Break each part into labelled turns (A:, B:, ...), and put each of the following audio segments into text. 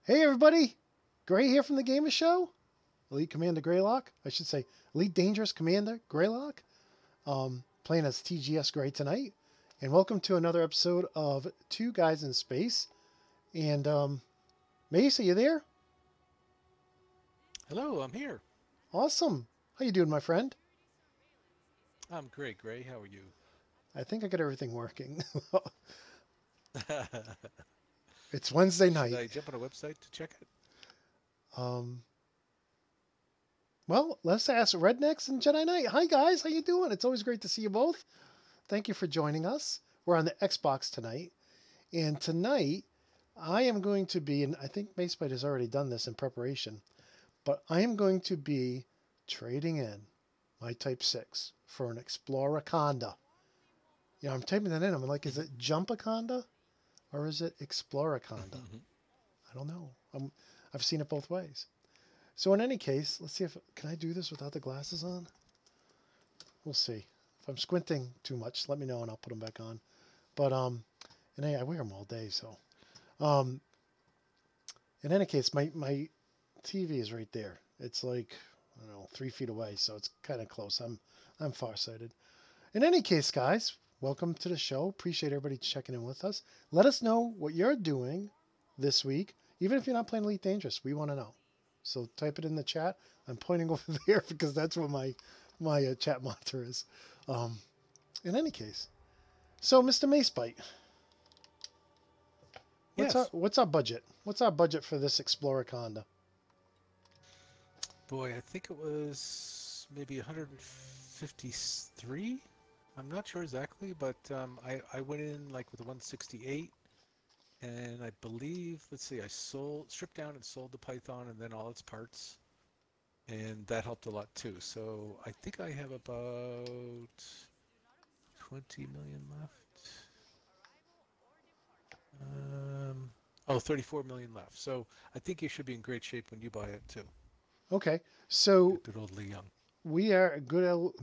A: Hey everybody, Gray here from the Gamer Show. Elite Commander Greylock, I should say Elite Dangerous Commander Greylock. Playing as TGS Gray tonight, and welcome to another episode of Two Guys in Space. And Mace, are you there?
B: Hello, I'm here.
A: Awesome. How you doing, my friend?
B: I'm great, Gray. How are you?
A: I think I got everything working.
B: Should
A: It's Wednesday night.
B: I jump on a website to check it?
A: Um, well, let's ask Rednecks and Jedi Knight. Hi guys, how you doing? It's always great to see you both. Thank you for joining us. We're on the Xbox tonight. And tonight, I am going to be, and I think Macebyte has already done this in preparation, but I am going to be trading in my Type 6 for an Exploraconda. You know, I'm typing that in. I'm like, is it Jumpaconda or is it Exploraconda? I don't know. I've seen it both ways. So in any case, let's see if, can I do this without the glasses on? We'll see. If I'm squinting too much, let me know and I'll put them back on. But, and I wear them all day, so. Um, in any case, my TV is right there. It's like, I don't know, 3 feet away, so it's kind of close. I'm farsighted. In any case, guys, welcome to the show. Appreciate everybody checking in with us. Let us know what you're doing this week. Even if you're not playing Elite Dangerous, we want to know. So type it in the chat. I'm pointing over there because that's where my chat monitor is. Um, in any case, so Mr. Macebite,
B: Yes.
A: what's our budget? What's our budget for this Exploraconda?
B: Boy, I think it was maybe 153. I'm not sure exactly, but I went in like with a 168, and I believe, let's see, I stripped down and sold the Python and then all its parts, and that helped a lot too. So I think I have about 20 million left. Um, oh, 34 million left. So I think you should be in great shape when you buy it too.
A: Okay, so
B: Good old Lee Young.
A: we are good old,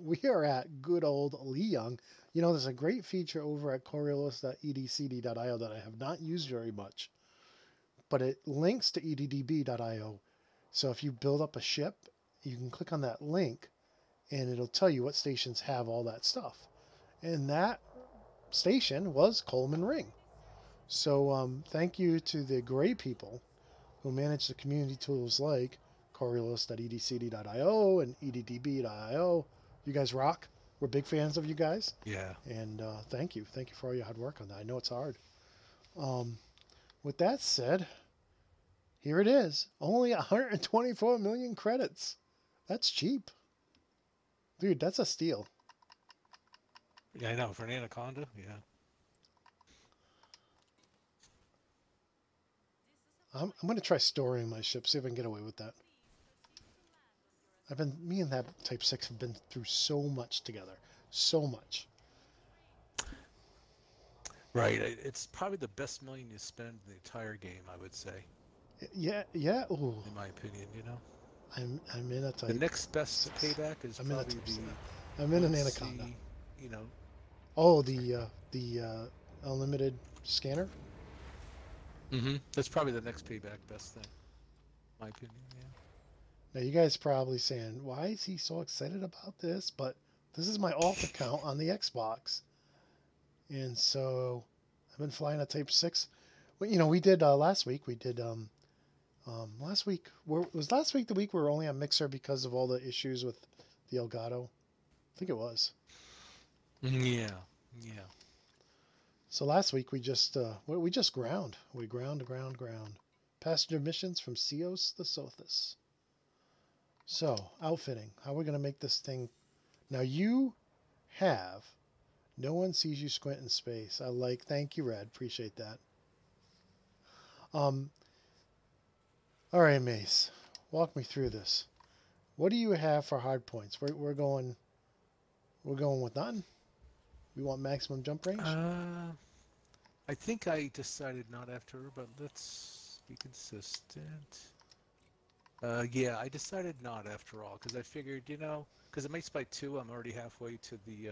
A: we are at good old Lee Young. You know, there's a great feature over at coriolis.edcd.io that I have not used very much, but it links to eddb.io. So if you build up a ship, you can click on that link and it'll tell you what stations have all that stuff. And that station was Coleman Ring. So thank you to the great people who manage the community tools like coriolis.edcd.io and eddb.io. You guys rock. We're big fans of you guys.
B: Yeah.
A: And thank you. Thank you for all your hard work on that. I know it's hard. Um, with that said, here it is. Only 124 million credits. That's cheap. Dude, that's a steal.
B: Yeah, I know. For an Anaconda, yeah.
A: I'm going to try storing my ship, see if I can get away with that. Me and that Type 6 have been through so much together. So much.
B: Right. It's probably the best million you spend in the entire game, I would say,
A: Yeah, yeah. Ooh,
B: in my opinion, you know.
A: I'm in a
B: The
A: Type
B: next best
A: 6.
B: payback is
A: I'm in a
B: probably
A: Type 6.
B: the
A: I'm in an Anaconda.
B: UNC, you know.
A: Oh, the unlimited scanner.
B: That's probably the next payback best thing, my opinion, yeah.
A: Now you guys probably saying, why is he so excited about this? But this is my alt account on the Xbox, and so I've been flying a Type 6. Well, you know, we did last week. We did last week. Was last week the week we were only on Mixer because of all the issues with the Elgato? I think it was.
B: Yeah, yeah.
A: So last week we just ground. We ground. Passenger missions from Ceos the Sothis. So outfitting. How are we gonna make this thing? Now you have no one sees you squint in space. I like. Thank you, Red. Appreciate that. Um. All right, Mace. Walk me through this. What do you have for hard points? We're going. We're going with none. We want maximum jump range.
B: Uh, I think I decided not after, but let's be consistent. Yeah, I decided not after all, because I figured, you know, because it makes by 2, I'm already halfway to the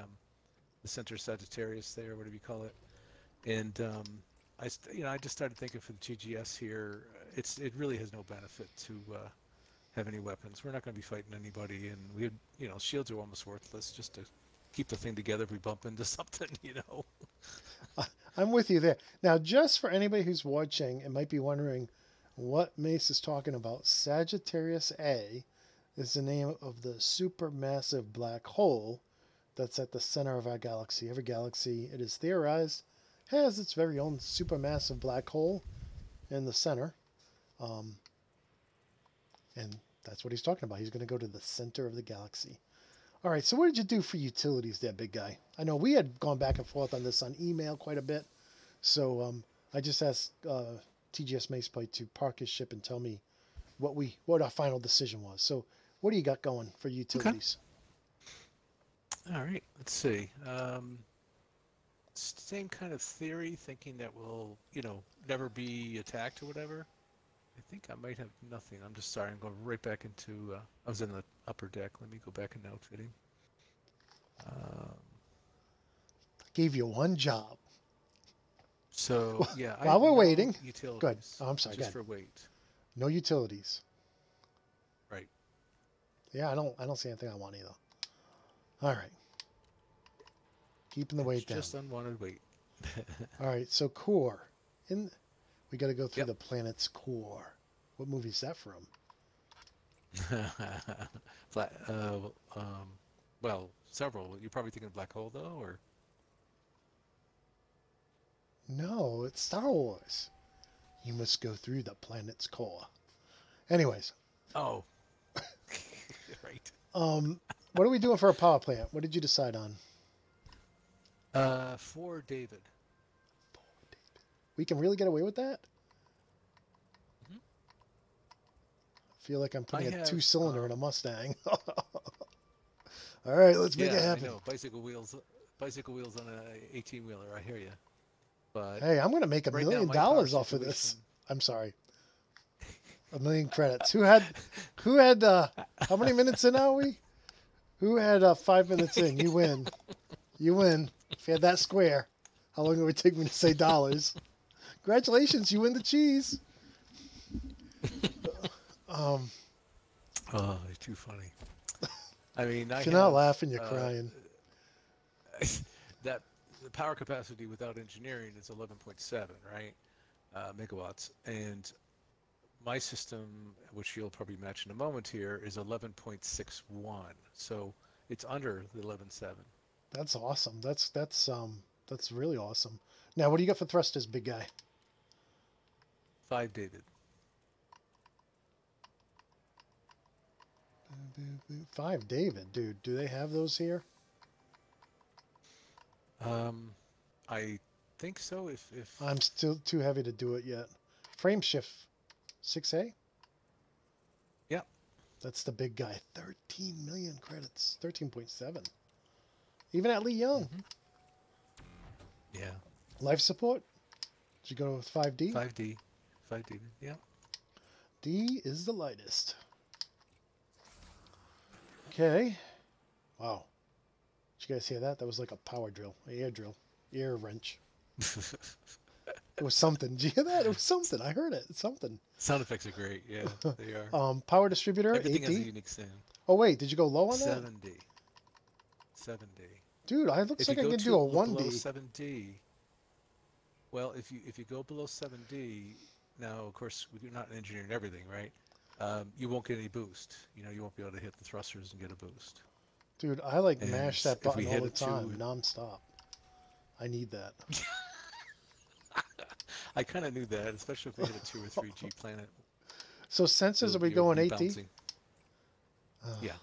B: center Sagittarius there, whatever you call it. And I just started thinking for the GGS here, it really has no benefit to have any weapons. We're not going to be fighting anybody, and shields are almost worthless just to keep the thing together if we bump into something.
A: I'm with you there. Now, just for anybody who's watching and might be wondering what Mace is talking about, Sagittarius A is the name of the supermassive black hole that's at the center of our galaxy. Every galaxy, it is theorized, has its very own supermassive black hole in the center. Um, and that's what he's talking about. He's going to go to the center of the galaxy. All right, so what did you do for utilities there, big guy? I know we had gone back and forth on this on email quite a bit. So I just asked TGS Macebyte to park his ship and tell me what our final decision was. So what do you got going for utilities?
B: Okay. All right, let's see. Same kind of theory, thinking that we'll, never be attacked or whatever. I think I might have nothing. I'm just sorry. I'm going right back into. I was in the upper deck. Let me go back into outfitting.
A: Gave you one job.
B: So yeah.
A: While we're waiting,
B: utilities.
A: Good. Oh, I'm sorry.
B: Just for weight.
A: No utilities.
B: Right.
A: Yeah, I don't see anything I want either. All right. Keeping the weight down.
B: Just unwanted weight.
A: All right. So core. We got to go through the planet's core. What movie is that from?
B: Well, several. You're probably thinking Black Hole, though, or?
A: No, it's Star Wars. You must go through the planet's core. Anyways.
B: Oh. Right.
A: What are we doing for a power plant? What did you decide on?
B: For David.
A: We can really get away with that?
B: Mm-hmm.
A: I feel like I'm putting a two-cylinder in a Mustang. All right, let's make it happen.
B: I know. Bicycle wheels on an 18-wheeler. I hear you. But
A: hey, I'm going to make $1 million off of this. I'm sorry. 1 million credits. Who had how many minutes in are we? Who had 5 minutes in? You win. You win. If you had that square, how long it would take me to say dollars? Congratulations, you win the cheese.
B: Oh, you're too funny. I mean,
A: if you're not laughing, you're crying.
B: That the power capacity without engineering is 11.7, right? Megawatts, and my system, which you'll probably match in a moment here, is 11.61. So it's under the 11.7.
A: That's awesome. That's really awesome. Now, what do you got for thrusters, big guy?
B: 5 David.
A: 5 David, dude. Do they have those here?
B: I think so. If
A: I'm still too heavy to do it yet. Frame shift 6A?
B: Yep.
A: That's the big guy. 13 million credits. 13.7. Even at Lee Young.
B: Mm-hmm. Yeah.
A: Life support? Did you go with 5D?
B: 5D. 5D, yeah.
A: D is the lightest. Okay. Wow. Did you guys hear that? That was like a power drill, air wrench. It was something. Did you hear that? It was something. I heard it. It's something.
B: Sound effects are great. Yeah, they are.
A: Power distributor,
B: Everything
A: 8D?
B: has a unique sound.
A: Oh, wait. Did you go low on
B: 7D. 7D.
A: Dude, it looks like I can do a 1D.
B: Below 7D. Well, if you go below 7D, now, of course, we're not engineering everything, right? You won't get any boost. You won't be able to hit the thrusters and get a boost.
A: Dude, I mash that button all the time, non-stop. I need that.
B: I kind of knew that, especially if we hit a 2 or 3G planet.
A: So sensors, are we going 8D?
B: Yeah.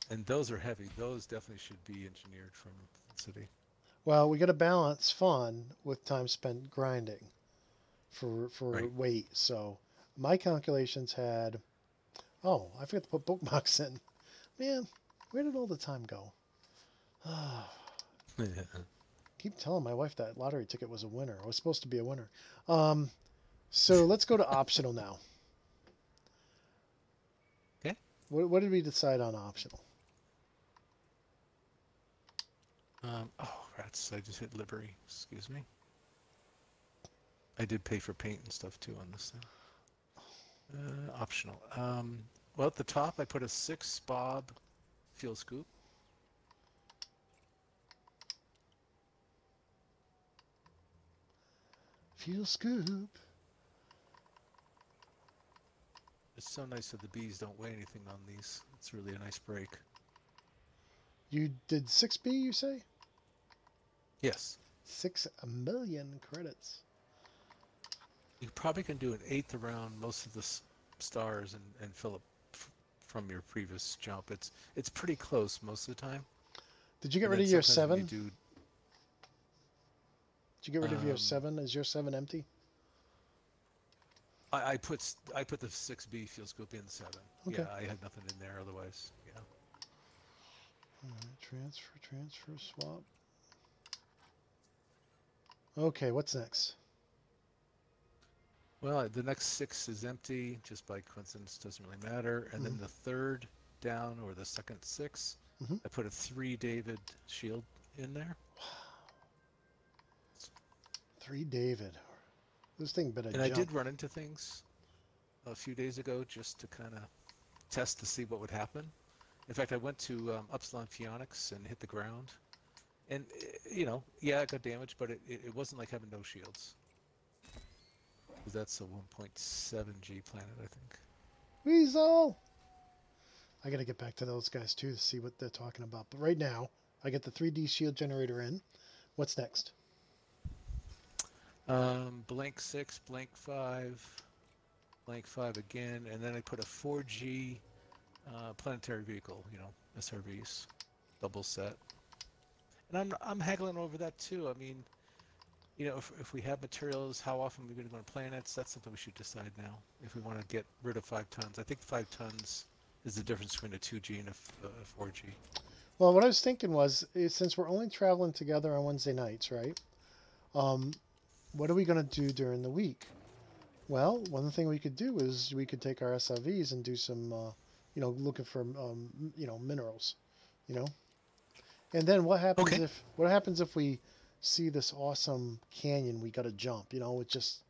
B: And those are heavy. Those definitely should be engineered from the city.
A: Well, we got to balance fun with time spent grinding for
B: right.
A: weight. So my calculations had... Oh, I forgot to put bookmarks in. Man, where did all the time go? Keep telling my wife that lottery ticket was a winner. I was supposed to be a winner. So let's go to optional now.
B: Okay.
A: What did we decide on optional?
B: rats. I just hit livery. Excuse me. I did pay for paint and stuff too on this thing. Optional. Well, at the top, I put a 6 bob fuel scoop.
A: Fuel scoop.
B: It's so nice that the bees don't weigh anything on these. It's really a nice break.
A: You did 6B, you say?
B: Yes.
A: 6 million credits.
B: You probably can do an 1/8 around most of the stars and fill up from your previous jump. It's pretty close most of the time.
A: Did you get rid of your
B: sometimes
A: 7?
B: Did
A: you get rid of your 7? Is your 7 empty?
B: I put the 6B fuel scoop in 7.
A: Okay.
B: Yeah, I had nothing in there otherwise. Yeah.
A: All right, transfer, swap. Okay, what's next?
B: Well, the next 6 is empty, just by coincidence, doesn't really matter. And then the third down, or the second 6, I put a 3 David shield in there.
A: Wow. 3 David. This thing better
B: And
A: jump.
B: I did run into things a few days ago just to kind of test to see what would happen. In fact, I went to Upsilon Phoenix and hit the ground. And, yeah, it got damaged, but it wasn't like having no shields. Because that's a 1.7G planet, I think.
A: Weasel! I gotta get back to those guys, too, to see what they're talking about. But right now, I get the 3D shield generator in. What's next?
B: Blank 6, blank 5, blank 5 again, and then I put a 4G planetary vehicle, SRVs, double set. And I'm haggling over that too. I mean, if we have materials, how often we're going to go on planets, that's something we should decide now. If we want to get rid of 5 tons. I think 5 tons is the difference between a 2G and a 4G.
A: Well, what I was thinking was, since we're only traveling together on Wednesday nights, right? What are we going to do during the week? Well, one thing we could do is we could take our SRVs and do some, looking for, minerals, And then what happens if we see this awesome canyon? We got to jump, it just,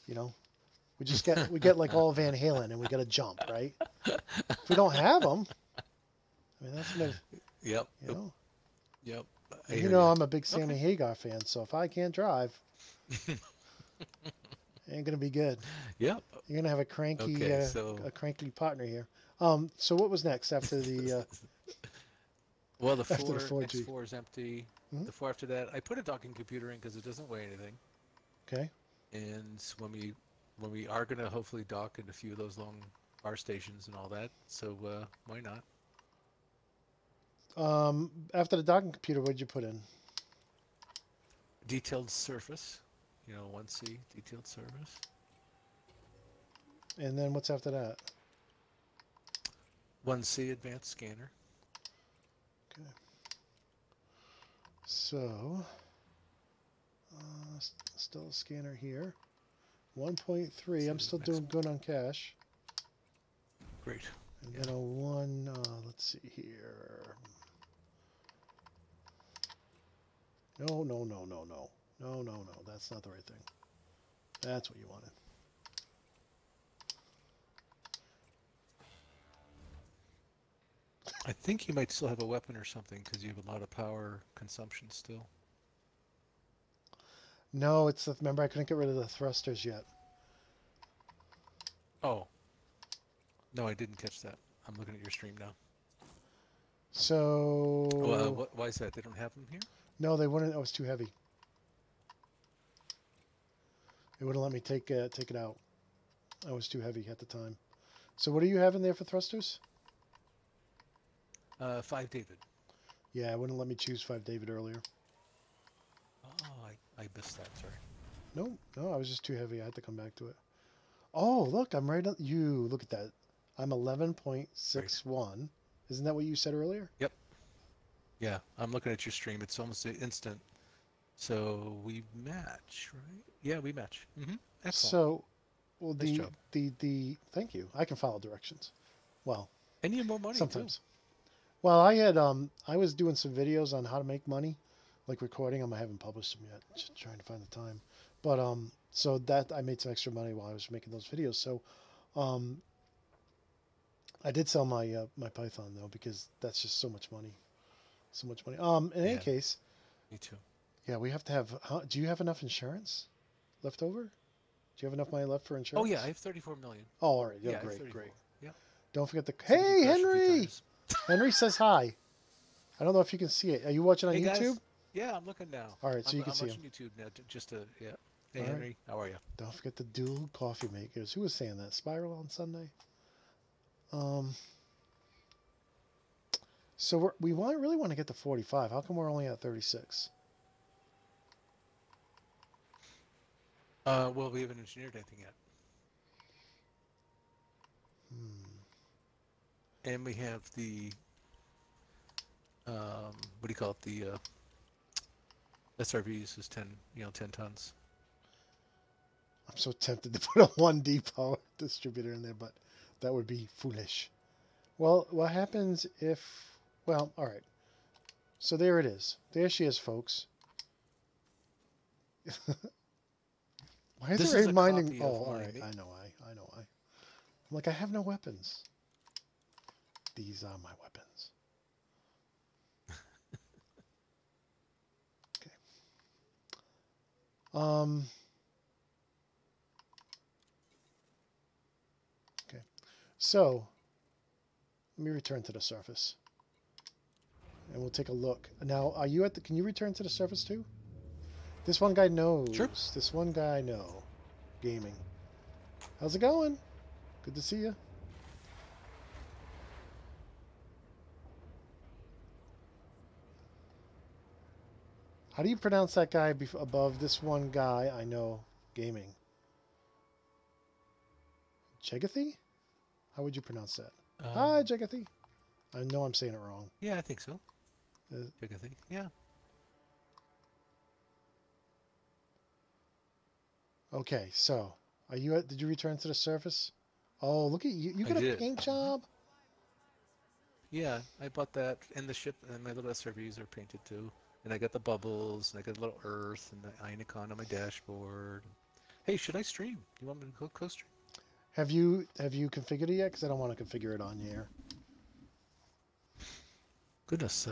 A: we get like all Van Halen and we got to jump, right? If we don't have them, I mean, that's gonna,
B: Yep. Yep.
A: I'm a big Sammy Hagar fan, so if I can't drive, ain't gonna be good.
B: Yep.
A: You're gonna have a cranky, a cranky partner here. So what was next after the?
B: Well, the
A: after
B: 4
A: the 4G.
B: X4 is empty. The 4 after that, I put a docking computer in because it doesn't weigh anything.
A: Okay.
B: And when we are gonna hopefully dock in a few of those long bar stations and all that, so why not?
A: After the docking computer, what did you put in?
B: Detailed surface. 1C, detailed service.
A: And then what's after that?
B: 1C, advanced scanner.
A: Okay. So, still a scanner here. 1.3. I'm still doing good on cash.
B: Great.
A: And then a 1. Let's see here. No. That's not the right thing. That's what you wanted.
B: I think you might still have a weapon or something because you have a lot of power consumption still.
A: No, remember I couldn't get rid of the thrusters yet.
B: Oh. No, I didn't catch that. I'm looking at your stream now.
A: So...
B: why is that? They don't have them here?
A: No, they wouldn't. It was too heavy. They wouldn't let me take it out. I was too heavy at the time. So what do you have in there for thrusters?
B: 5 David.
A: Yeah, it wouldn't let me choose 5 David earlier.
B: Oh, I missed that. Sorry.
A: No, I was just too heavy. I had to come back to it. Oh, look, I'm right on you. Look at that. I'm 11.61. Right. Isn't that what you said earlier?
B: Yep. Yeah, I'm looking at your stream. It's almost instant. So we match, right? Yeah, we match. Excellent.
A: So, well,
B: nice job.
A: the thank you. I can follow directions. Well,
B: and you have more money
A: sometimes.
B: Too.
A: Well, I was doing some videos on how to make money like recording them. I haven't published them yet. Just trying to find the time. But so that I made some extra money while I was making those videos. So um, I did sell my my Python though because that's just so much money, so much money. In any
B: Yeah,
A: case,
B: me too.
A: yeah, we have to have. Do you have enough insurance left over? Do you have enough money left for
B: Oh yeah, I
A: insurance?
B: have 34 million.
A: Oh, all right. Yeah,
B: Yeah, I have
A: great,
B: 34.
A: great.
B: Yeah.
A: Don't forget the.
B: Seem to be
A: Hey,
B: crushed a few
A: Henry.
B: times.
A: Henry says hi. I don't know if you can see it. Are you watching on
B: Hey
A: YouTube?
B: guys. Yeah, I'm looking now.
A: All right, so you can
B: I'm
A: see him.
B: watching YouTube now. Just to yeah. Hey
A: All right.
B: Henry, how are you?
A: Don't forget the dual coffee makers. Who was saying that? Spiral on Sunday. Um. So really want to get to 45. How come we're only at 36?
B: Well, we haven't engineered anything yet,
A: Hmm.
B: and we have the what do you call it? The SRVs is 10 tons.
A: I'm so tempted to put a 1D power distributor in there, but that would be foolish. Well, what happens if... Well, all right. So there it is. There she is, folks. Why is
B: This
A: it
B: is a
A: reminding...
B: copy
A: Oh,
B: of
A: all
B: my
A: right. I know why. I know why. I'm like, I have no weapons. These are my weapons. Okay. Okay. So, let me return to the surface. And we'll take a look. Now, are you at the... Can you return to the surface too? This one guy knows.
B: Sure.
A: This one guy know. Gaming. How's it going? Good to see you. How do you pronounce that guy above this one guy I know gaming? Jegathy? How would you pronounce that? Hi, Jegathy. I know I'm saying it wrong.
B: Yeah, I think so.
A: Uh,
B: I think. Yeah.
A: okay, so are you at? Did you return to the surface? Oh, look at you! You
B: I
A: got a
B: did.
A: paint job.
B: Yeah, I bought that, and the ship, and my little SRVs are painted too. And I got the bubbles, and I got a little earth, and the Anaconda on my dashboard. Hey, should I stream? You want me to co-stream?
A: Have you configured it yet? Because I don't want to configure it on here.
B: Goodness.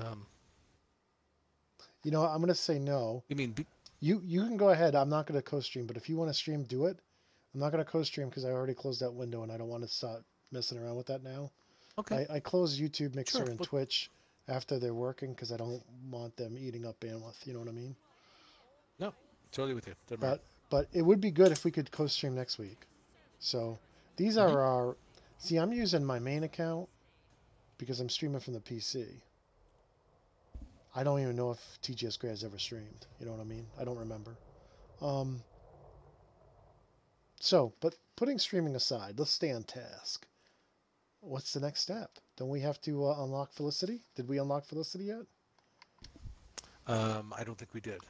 A: You know, I'm gonna say no.
B: You mean
A: You can go ahead. I'm not gonna co-stream, but if you want to stream, do it. I'm not gonna co-stream because I already closed that window and I don't want to start messing around with that now.
B: okay?
A: I close YouTube, Mixer,
B: Sure.
A: and Twitch after they're working because I don't want them eating up bandwidth. You know what I mean?
B: No, totally with you. Doesn't matter.
A: But it would be good if we could co-stream next week. So these are our... See, I'm using my main account because I'm streaming from the PC. I don't even know if TGS Gray has ever streamed. You know what I mean? I don't remember. But putting streaming aside, let's stay on task. What's the next step? Don't we have to unlock Felicity? Did we unlock Felicity yet?
B: I don't think we did.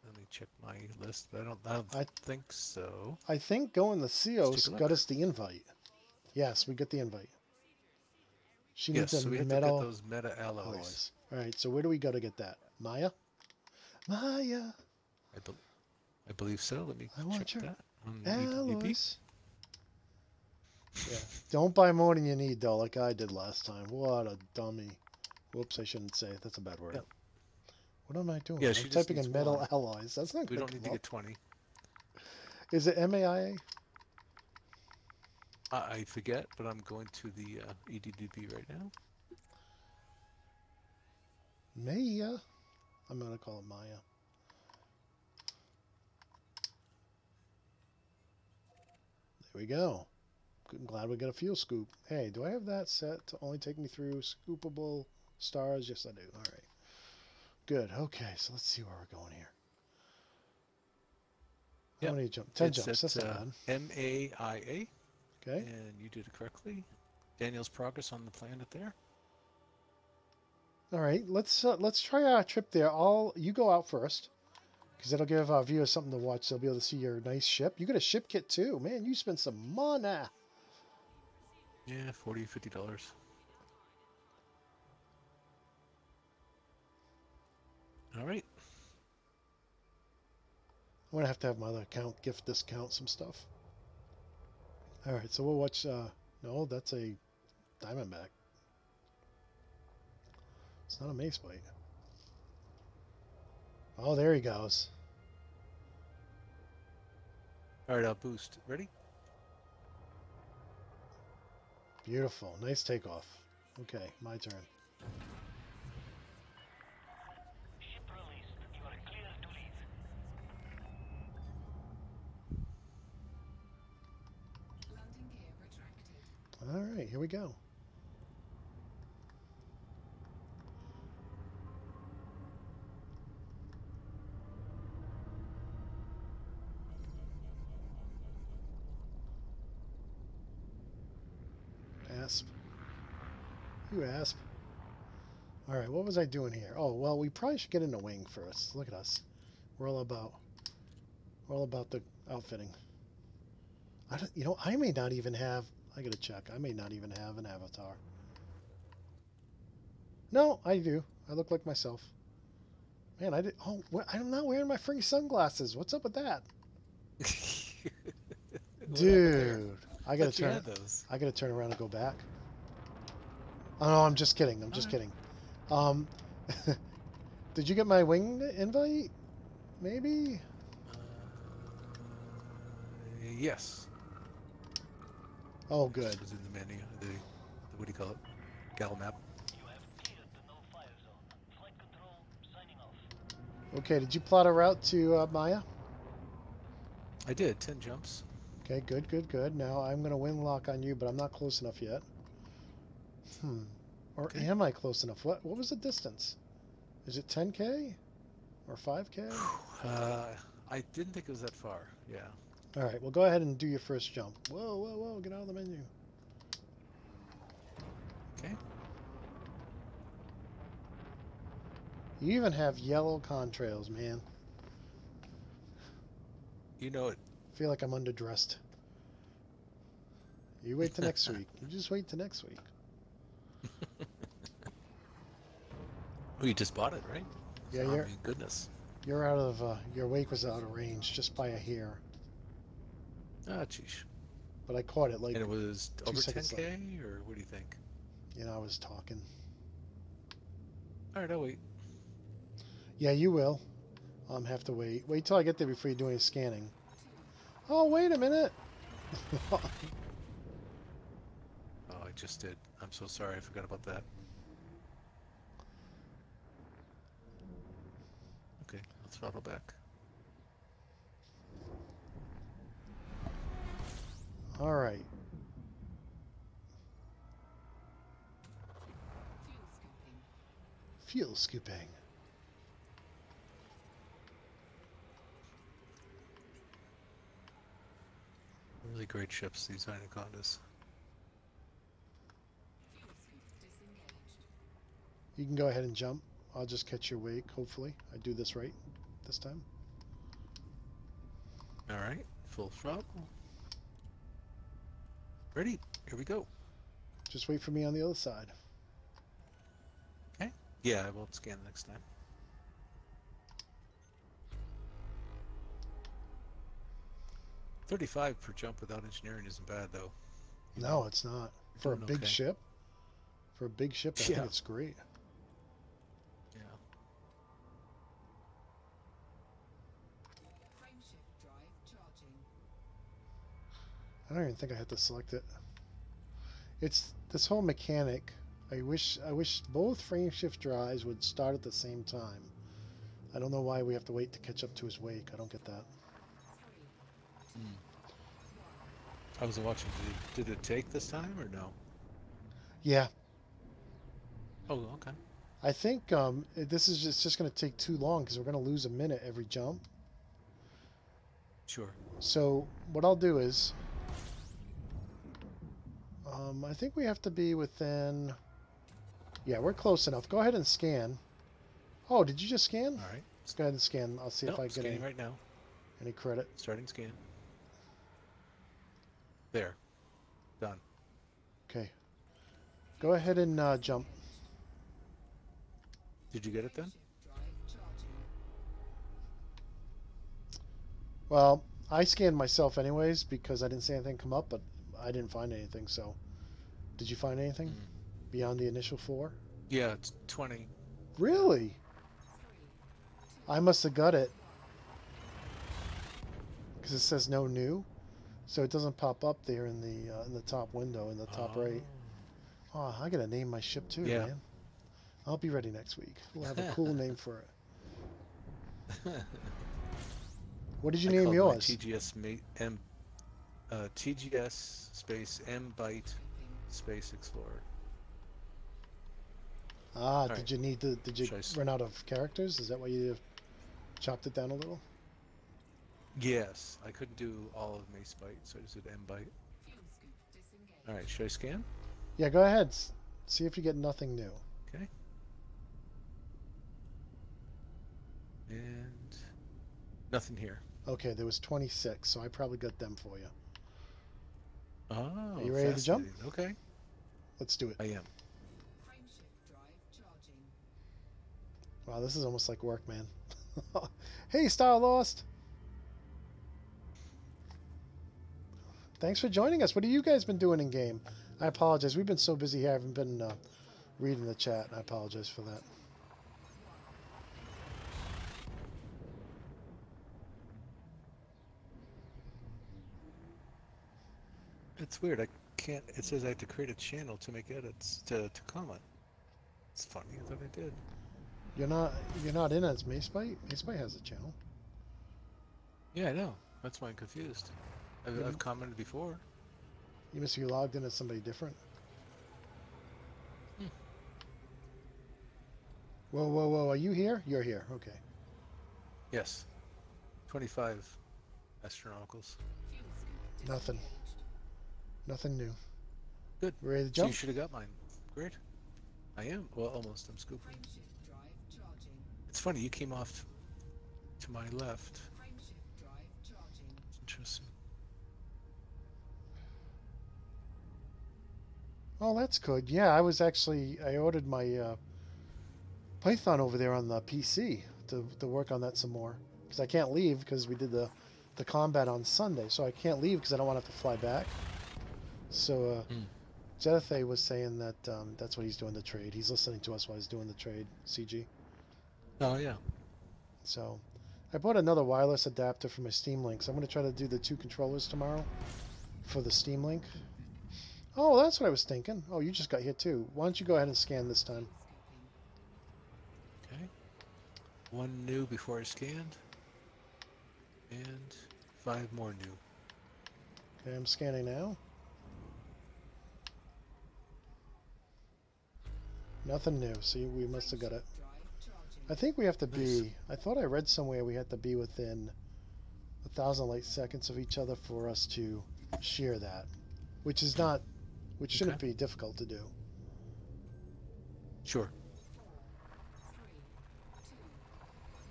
B: Let me check my list, but I don't think so.
A: I think going to Cios
B: look.
A: got us the invite. Yes, we got the invite. She
B: Yes,
A: needs a
B: so we have
A: metal
B: to get those meta alloys.
A: All right, so where do we go to get that? Maya? Maya.
B: I believe so. Let me
A: I want
B: check
A: your
B: that. On
A: alloys. Yeah. Don't buy more than you need, though, like I did last time. What a dummy. Whoops, I shouldn't say. That's a bad word.
B: Yep.
A: What am I doing?
B: Yeah,
A: I'm
B: she just
A: typing
B: needs
A: in metal
B: one.
A: alloys. That's not
B: We
A: going
B: don't
A: to
B: need
A: come
B: to
A: up.
B: get 20.
A: Is it MAIA?
B: I forget, but I'm going to the EDDB right now.
A: Maya. I'm going to call it Maya. There we go. I'm glad we got a fuel scoop. Hey, do I have that set to only take me through scoopable stars? Yes, I do. All right. Good. Okay, so let's see where we're going here. How many jumps? 10 jumps. That's not bad.
B: MAIA.
A: Okay.
B: And you did it correctly. Daniel's progress on the planet there.
A: All right. Let's try our trip there. You go out first, because that'll give our viewers something to watch. They'll be able to see your nice ship. You got a ship kit too, man. You spent some money.
B: Yeah, $40, $50. All right.
A: I'm gonna have to have my other account gift discount some stuff. All right, so we'll watch. No, that's a Diamondback. It's not a Macebyte. Oh, there he goes.
B: All right, I'll boost. Ready?
A: Beautiful. Nice takeoff. Okay, my turn.
C: Ship released. You are clear to leave.
D: Landing gear retracted.
A: All right, here we go. Asp. You asp. All right, what was I doing here? Oh, well, we probably should get in the wing first. Look at us. We're all about the outfitting. I don't, you know, I may not even have. I gotta check. I may not even have an avatar. No, I do. I look like myself. Man, I did. Oh, I'm not wearing my freaking sunglasses. What's up with that,
B: What happened there?
A: dude? I gotta
B: Thought you
A: turn.
B: had those.
A: I gotta turn around and go back. Oh no, I'm just kidding. I'm
B: All
A: just
B: right.
A: kidding. Um, did you get my wing invite? Maybe.
B: Uh, yes.
A: Oh, good.
B: Just was in the menu. The what do you call it? Gal map.
C: You have cleared the no-fire zone. Flight control signing off.
A: Okay, did you plot a route to Maya?
B: I did 10 jumps.
A: Okay, good, good, good. Now I'm gonna wing lock on you, but I'm not close enough yet. Or
B: Okay.
A: am I close enough? What was the distance? Is it 10K or 5K?
B: I didn't think it was that far. Yeah.
A: All right, well go ahead and do your first jump. Whoa, whoa, whoa! Get out of the menu.
B: Okay.
A: You even have yellow contrails, man.
B: You know it.
A: I feel like I'm underdressed. You wait till next week. You just wait till next week.
B: Oh, you just bought it, right?
A: Yeah,
B: Oh,
A: you're
B: my goodness.
A: you're out of your wake was out of range just by a hair,
B: Ah, jeez.
A: but I caught it like
B: And it was over
A: seconds
B: 10K, or what do you think?
A: I was talking.
B: All right, I'll wait.
A: Yeah, you will. Have to wait. Wait till I get there before you do any scanning. Oh, wait a minute.
B: Oh, I just did. I'm so sorry. I forgot about that. Okay, let's throttle back.
A: All right.
D: Fuel scooping.
A: Fuel scooping.
B: Really great ships, these Anacondas.
D: Fuel scoop disengaged.
A: You can go ahead and jump. I'll just catch your wake, hopefully. I do this right this time.
B: All right, full throttle. Ready? Here we go.
A: Just wait for me on the other side.
B: Okay. Yeah, I won't scan next time. $35 per jump without engineering isn't bad, though. You
A: No,
B: know,
A: it's not.
B: you're
A: For a
B: doing
A: big
B: okay.
A: ship. For a big ship, I
B: Yeah.
A: think it's great.
B: Yeah.
D: Frameshift drive charging.
A: I don't even think I had to select it. It's this whole mechanic. I wish both frame shift drives would start at the same time. I don't know why we have to wait to catch up to his wake. I don't get that.
D: 3, 2,
B: I wasn't watching. Did it take this time or no?
A: Yeah,
B: Oh, okay.
A: I think this is just going to take too long because we're going to lose a minute every jump.
B: Sure.
A: So what I'll do is, I think we have to be within. Yeah, we're close enough. Go ahead and scan. Oh, did you just scan?
B: All right.
A: Let's go ahead and scan. I'll see if I get
B: Scanning right now.
A: any credit.
B: Starting scan. There. Done.
A: Okay. Go ahead and jump.
B: Did you get it then?
D: Frameshift drive charging.
A: Well, I scanned myself anyways because I didn't see anything come up, but I didn't find anything. So, did you find anything
B: Mm.
A: beyond the initial 4?
B: Yeah, it's 20. Yeah.
A: Really? I must have got it because it says no new, so it doesn't pop up there in the top window in the top right. Oh, I gotta name my ship too,
B: Yeah.
A: man. I'll be ready next week. We'll have a cool name for it. What did you
B: I
A: name
B: called my
A: yours?
B: TGS space Byte space Explorer.
A: Ah,
B: All
A: did
B: right.
A: you need to? Did you
B: Should I s-
A: run out of characters? Is that why you chopped it down a little?
B: Yes, I couldn't do all of Macebyte, so I just did Byte.
D: Fuel scoop disengaged.
B: All right, should I scan?
A: Yeah, go ahead. See if you get nothing new.
B: Okay. And nothing here.
A: Okay, there was 26, so I probably got them for you.
B: Oh,
A: Are you ready to jump?
B: fascinating. Okay,
A: Let's do it.
B: I am.
D: Frameshift drive charging.
A: Wow, this is almost like work, man. Hey, Style Lost. Thanks for joining us. What have you guys been doing in game? I apologize. We've been so busy here. I haven't been reading the chat. I apologize for that.
B: It's weird. I can't. It says I have to create a channel to make edits to comment. It's funny. I thought I did.
A: You're not in as Macebyte? Macebyte has a channel.
B: Yeah, I know. That's why I'm confused. I've commented before.
A: You must be logged in as somebody different.
B: Hmm.
A: Whoa, whoa, whoa. Are you here? You're here. Okay.
B: Yes. 25 astronomicals.
D: Fuel scoop
A: Nothing.
D: disengaged.
A: Nothing new.
B: Good.
A: Ready to
B: So
A: jump?
B: you should have got mine. Great. I am. Well, almost. I'm scooping.
D: Frameshift drive charging.
B: It's funny. You came off to my left.
D: Frameshift drive charging.
B: It's interesting.
A: Oh, that's good. Yeah, I ordered my Python over there on the PC to work on that some more because I can't leave because we did the combat on Sunday, so I can't leave because I don't want to have to fly back. So Jethathay was saying that that's what he's doing the trade. He's listening to us while he's doing the trade. CG.
B: Oh yeah.
A: So I bought another wireless adapter for my Steam Link. So I'm going to try to do the 2 controllers tomorrow for the Steam Link. Oh, that's what I was thinking. Oh, you just got here too. Why don't you go ahead and scan this time?
D: Fuel scooping.
B: Okay. One new before I scanned, and 5 more new.
A: Okay, I'm scanning now. Nothing new. See, we must have got it.
D: Drive charging.
A: I think we have to
B: Nice.
A: be. I thought I read somewhere we had to be within 1,000 light seconds of each other for us to share that, which is not, which shouldn't
B: Okay.
A: be difficult to do.
B: Sure.
D: 4, 3,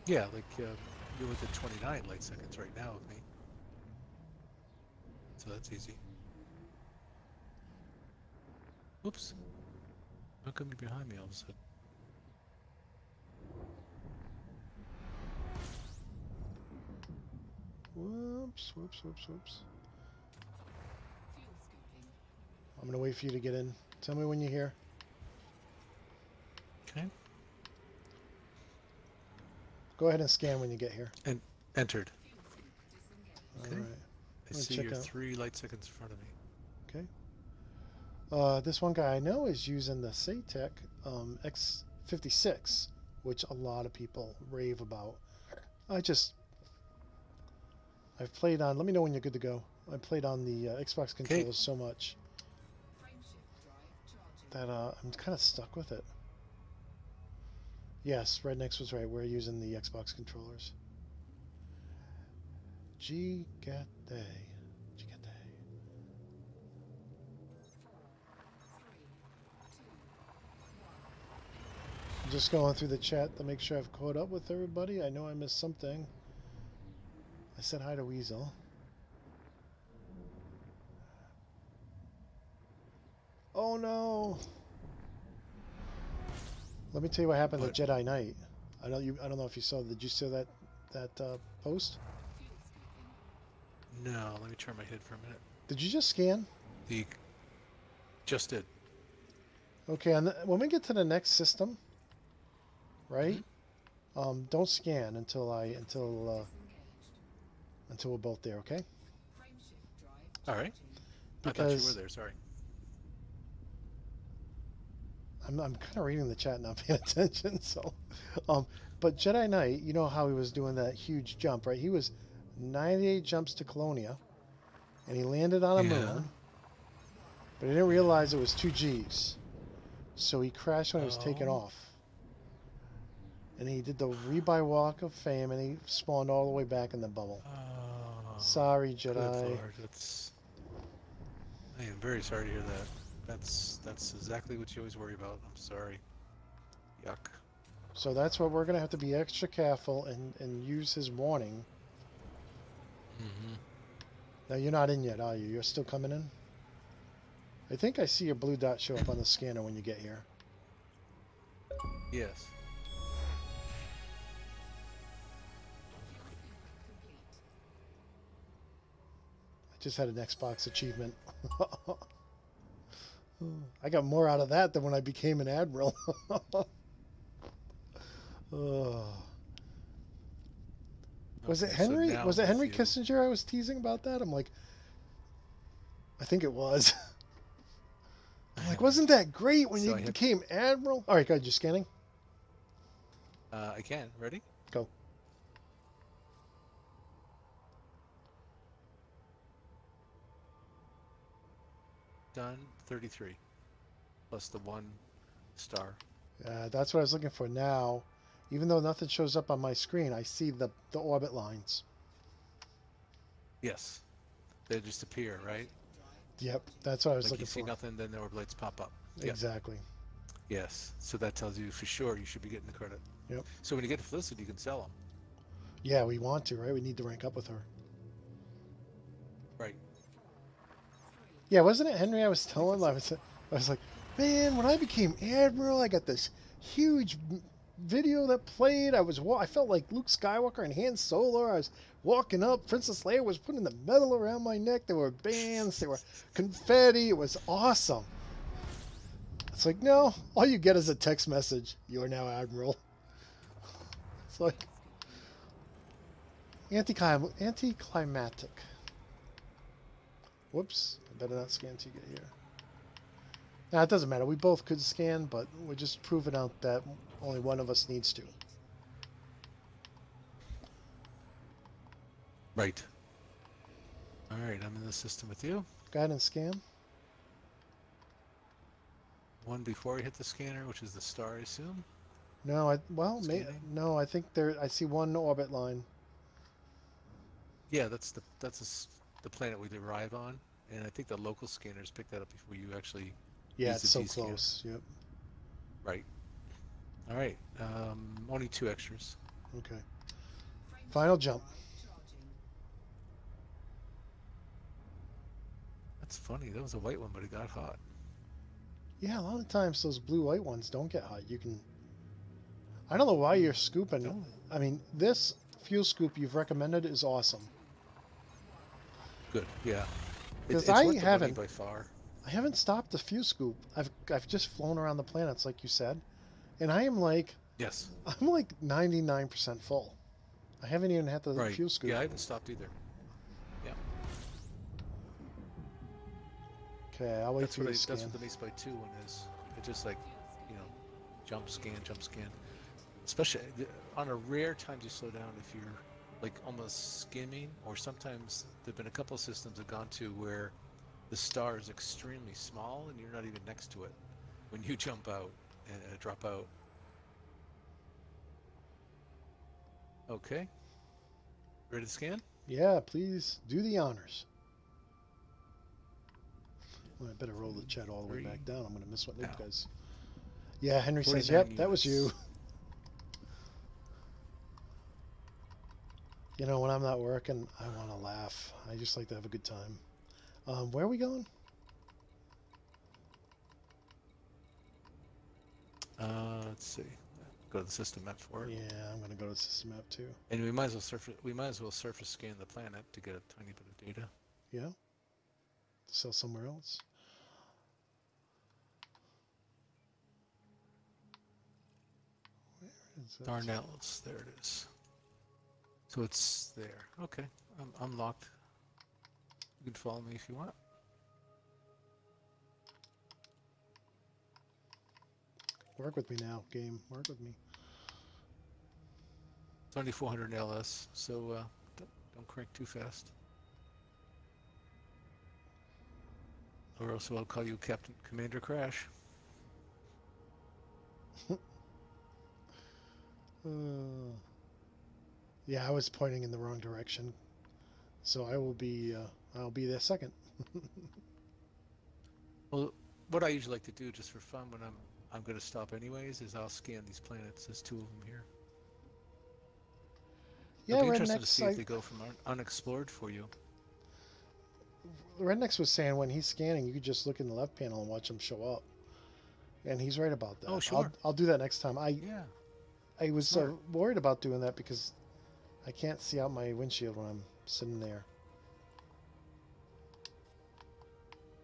D: 2,
B: Yeah, like you're within 29 light seconds right now of me. So that's easy. Oops. How come you're behind me all of a sudden?
A: Whoops, whoops, whoops, whoops.
D: fuel scooping.
A: I'm gonna wait for you to get in. Tell me when you're here.
B: Okay.
A: Go ahead and scan when you get here.
B: And entered.
D: Fuel scoop disengaged.
B: Okay.
A: All right.
B: I
A: Let's
B: see
A: check
B: you're
A: out.
B: 3 light seconds in front of me.
A: This one guy I know is using the Saytech X56, which a lot of people rave about. I've played on. Let me know when you're good to go. I played on the Xbox controllers so much
D: Frameshift drive charging.
A: that I'm kind of stuck with it. Yes, Rednex was right. We're using the Xbox controllers. Gigate. Gigate.
D: 4, 3, 2, 1.
A: Just going through the chat to make sure I've caught up with everybody. I know I missed something. I said hi to Weasel. Oh no! Let me tell you what happened
B: What?
A: to Jedi Knight. I don't know if you saw. Did you see that post?
D: Fuel scooping.
B: No, let me turn my head for a minute.
A: Did you just scan?
B: The just did.
A: Okay, when we get to the next system, right? Don't scan until until we're both there, okay?
D: Frameshift drive
B: All right. I thought you were
A: Because
B: there. Sorry.
A: I'm kind of reading the chat and not paying attention. So, but Jedi Knight, you know how he was doing that huge jump, right? He was 98 jumps to Colonia, and he landed on a
B: Yeah.
A: moon, but he didn't realize it was 2Gs, so he crashed when he was taking
B: Oh.
A: off. And he did the rebuy walk of fame, and he spawned all the way back in the bubble.
B: Oh.
A: Sorry,
B: Good
A: Jedi.
B: Lord, that's. I am very sorry to hear that. That's exactly what you always worry about. I'm sorry. Yuck.
A: So that's what we're gonna have to be extra careful and use his warning.
B: Mm-hmm.
A: Now you're not in yet, are you? You're still coming in? I think I see your blue dot show up on the scanner when you get here.
B: Yes.
A: I just had an Xbox achievement. I got more out of that than when I became an admiral. Oh. Was it
B: Okay, so
A: Henry?
B: now
A: Was it Henry
B: with you-
A: Kissinger I was teasing about that? I'm like, I think it was. I'm like, wasn't that great when
B: So
A: you
B: I have-
A: became admiral? All right, go ahead. You scanning?
B: I can. Ready?
A: Go.
B: Done. 33. Plus the 1 star.
A: That's what I was looking for now. Even though nothing shows up on my screen, I see the orbit lines.
B: Yes. They just appear, right?
A: Yep, that's what I was
B: Like
A: looking
B: you see
A: for.
B: nothing, then the orb lights pop up. Yep.
A: Exactly.
B: Yes. So that tells you for sure you should be getting the credit.
A: Yep.
B: So when you get to Felicity, you can sell them.
A: Yeah, we want to, right? We need to rank up with her.
B: Right.
A: Yeah, wasn't it Henry I was telling? I was like, man, when I became admiral, I got this huge video that played. I felt like Luke Skywalker and Han Solo. I was walking up. Princess Leia was putting the medal around my neck. There were bands. There were confetti. It was awesome. It's like, no, all you get is a text message. You are now admiral. It's like anticlimactic. Whoops. I better not scan till you get here. Now, it doesn't matter. We both could scan, but we're just proving out that only one of us needs to.
B: Right. All right, I'm in the system with you.
A: Go ahead and scan.
B: One before I hit the scanner, which is the star, I assume.
A: No,
B: Scanning?
A: no, I think I see one orbit line.
B: Yeah, that's the planet we arrive on, and I think the local scanners pick that up before you actually.
A: Yeah,
B: use
A: it's
B: the
A: so
B: D-scan.
A: close. Yep.
B: Right. All right. Only 2 extras.
A: Okay. Final jump.
B: That's funny. That was a white one, but it got hot.
A: Yeah, a lot of times those blue-white ones don't get hot. You can. I don't know why you're scooping.
B: No.
A: I mean, this fuel scoop you've recommended is awesome.
B: Good. Yeah.
A: 'Cause
B: It's
A: I
B: worth the money
A: haven't-
B: by far.
A: I haven't stopped the fuel scoop. I've just flown around the planets like you said, and I am like
B: Yes.
A: I'm like 99% full. I haven't even had the
B: Right.
A: fuel scoop.
B: Yeah, I haven't stopped either. Yeah.
A: Okay, I'll wait
B: That's
A: for
B: what
A: you to
B: that's
A: scan.
B: what the Macebyte 2 one is. It just like, jump scan. Especially on a rare times you slow down if you're like almost skimming, or sometimes there've been a couple of systems I've gone to where the star is extremely small and you're not even next to it when you jump out and drop out. Okay. Ready to scan?
A: Yeah, please do the honors. Well, I better roll the chat all the way back down. I'm going to miss what Luke
B: Now.
A: does. Yeah, Henry says,
B: 49
A: yep, that was you.
B: units.
A: You know, when I'm not working, I want to laugh. I just like to have a good time. Where are we going?
B: Let's see. go to the system map for it.
A: Yeah, I'm gonna go to the system map too.
B: And we might as well surface scan the planet to get a tiny bit of data.
A: Yeah. Sell somewhere else. Where is it?
B: Darnell's, there it is. So it's there. Okay, I'm locked. You can follow me if you want.
A: Work with me now, game. Work with me.
B: It's only 400 LS, so don't crank too fast. Or else I'll call you Captain Commander Crash.
A: Yeah, I was pointing in the wrong direction, so I'll be there second.
B: Well, what I usually like to do, just for fun, when I'm going to stop anyways, is I'll scan these planets. There's 2 of them here.
A: Yeah,
B: It'll be interesting to
A: Redneck's
B: see if they go from unexplored for you.
A: Redneck's was saying when he's scanning, you could just look in the left panel and watch him show up, and he's right about that.
B: Oh, sure.
A: I'll do that next time.
B: Yeah.
A: I was
B: Smart.
A: worried about doing that because I can't see out my windshield when I'm sitting there.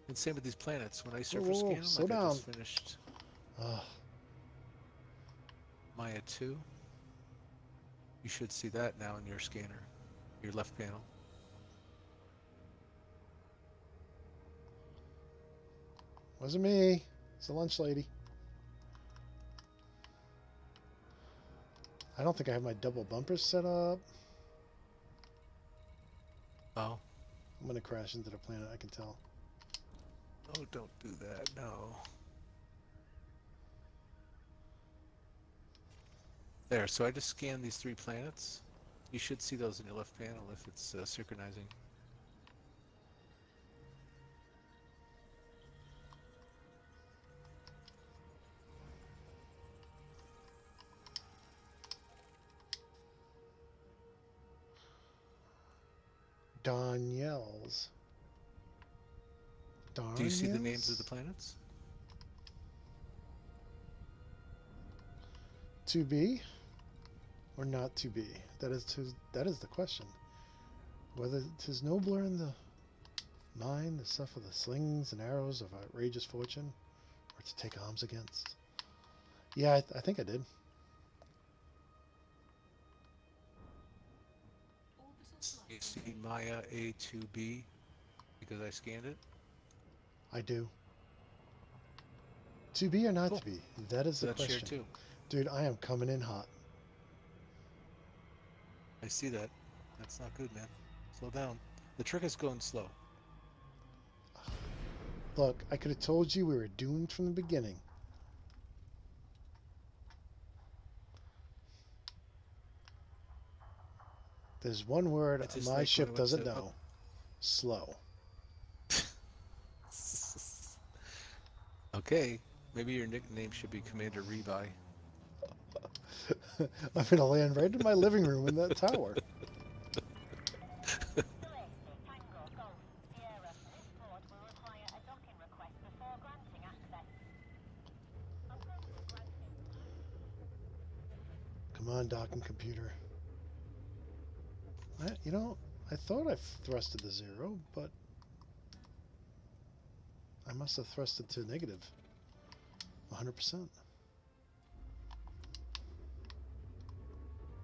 B: And same with these planets. When I
A: Whoa,
B: surface scan them,
A: slow
B: like I
A: down.
B: just finished
A: Ugh.
B: Maya 2. You should see that now in your scanner, your left panel.
A: Wasn't me. It's the lunch lady. I don't think I have my double bumpers set up.
B: Oh.
A: I'm gonna crash into the planet, I can tell.
B: Oh, don't do that, no. There, so I just scanned these 3 planets. You should see those in your left panel if it's synchronizing.
A: Danielle's.
B: Do you see the names of the planets?
A: To be or not to be? That is the question. Whether 'tis nobler in the mind to suffer the slings and arrows of outrageous fortune, or to take arms against. Yeah, I think I did.
D: Orbital
B: You
D: flight
B: see Maya A2B because I scanned it?
A: I do. To be or not
B: Cool.
A: to be? That is
B: So
A: the
B: that's
A: question.
B: shared too.
A: Dude, I am coming in hot.
B: I see that. That's not good, man. Slow down. The trick is going slow.
A: Look, I could have told you we were doomed from the beginning. There's one word
B: It's just
A: my
B: like
A: ship
B: when I went
A: doesn't
B: to-
A: know. Slow.
B: Okay, maybe your nickname should be Commander Rebuy.
A: I'm going to land right in my living room in that tower.
C: Delay, Tango, Golf, Sierra. This port will require a docking request before granting access. Approval granted.
A: Come on, docking computer. I thought I thrusted to 0, but I must have thrusted to negative 100%.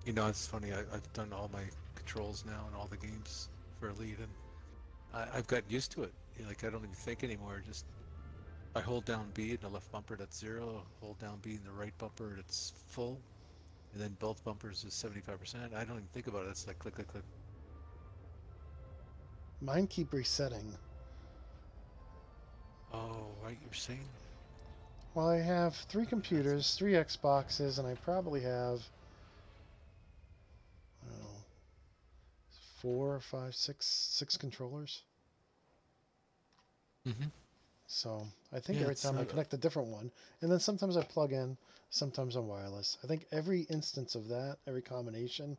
B: You know, it's funny. I've done all my controls now in all the games for Elite, and I've gotten used to it. Like I don't even think anymore. Just I hold down B in the left bumper, that's 0. Hold down B in the right bumper, it's full, and then both bumpers is 75%. I don't even think about it. It's like click, click, click.
A: Mine keep resetting.
B: Oh, right, you're saying.
A: Well, I have 3 computers, 3 Xboxes, and I probably have, I don't know, 4, 5, 6 controllers.
B: Mm-hmm.
A: So I think
B: Yeah,
A: every
B: it's
A: time I
B: not-
A: connect a different one, and then sometimes I plug in, sometimes I'm wireless. I think every instance of that, every combination,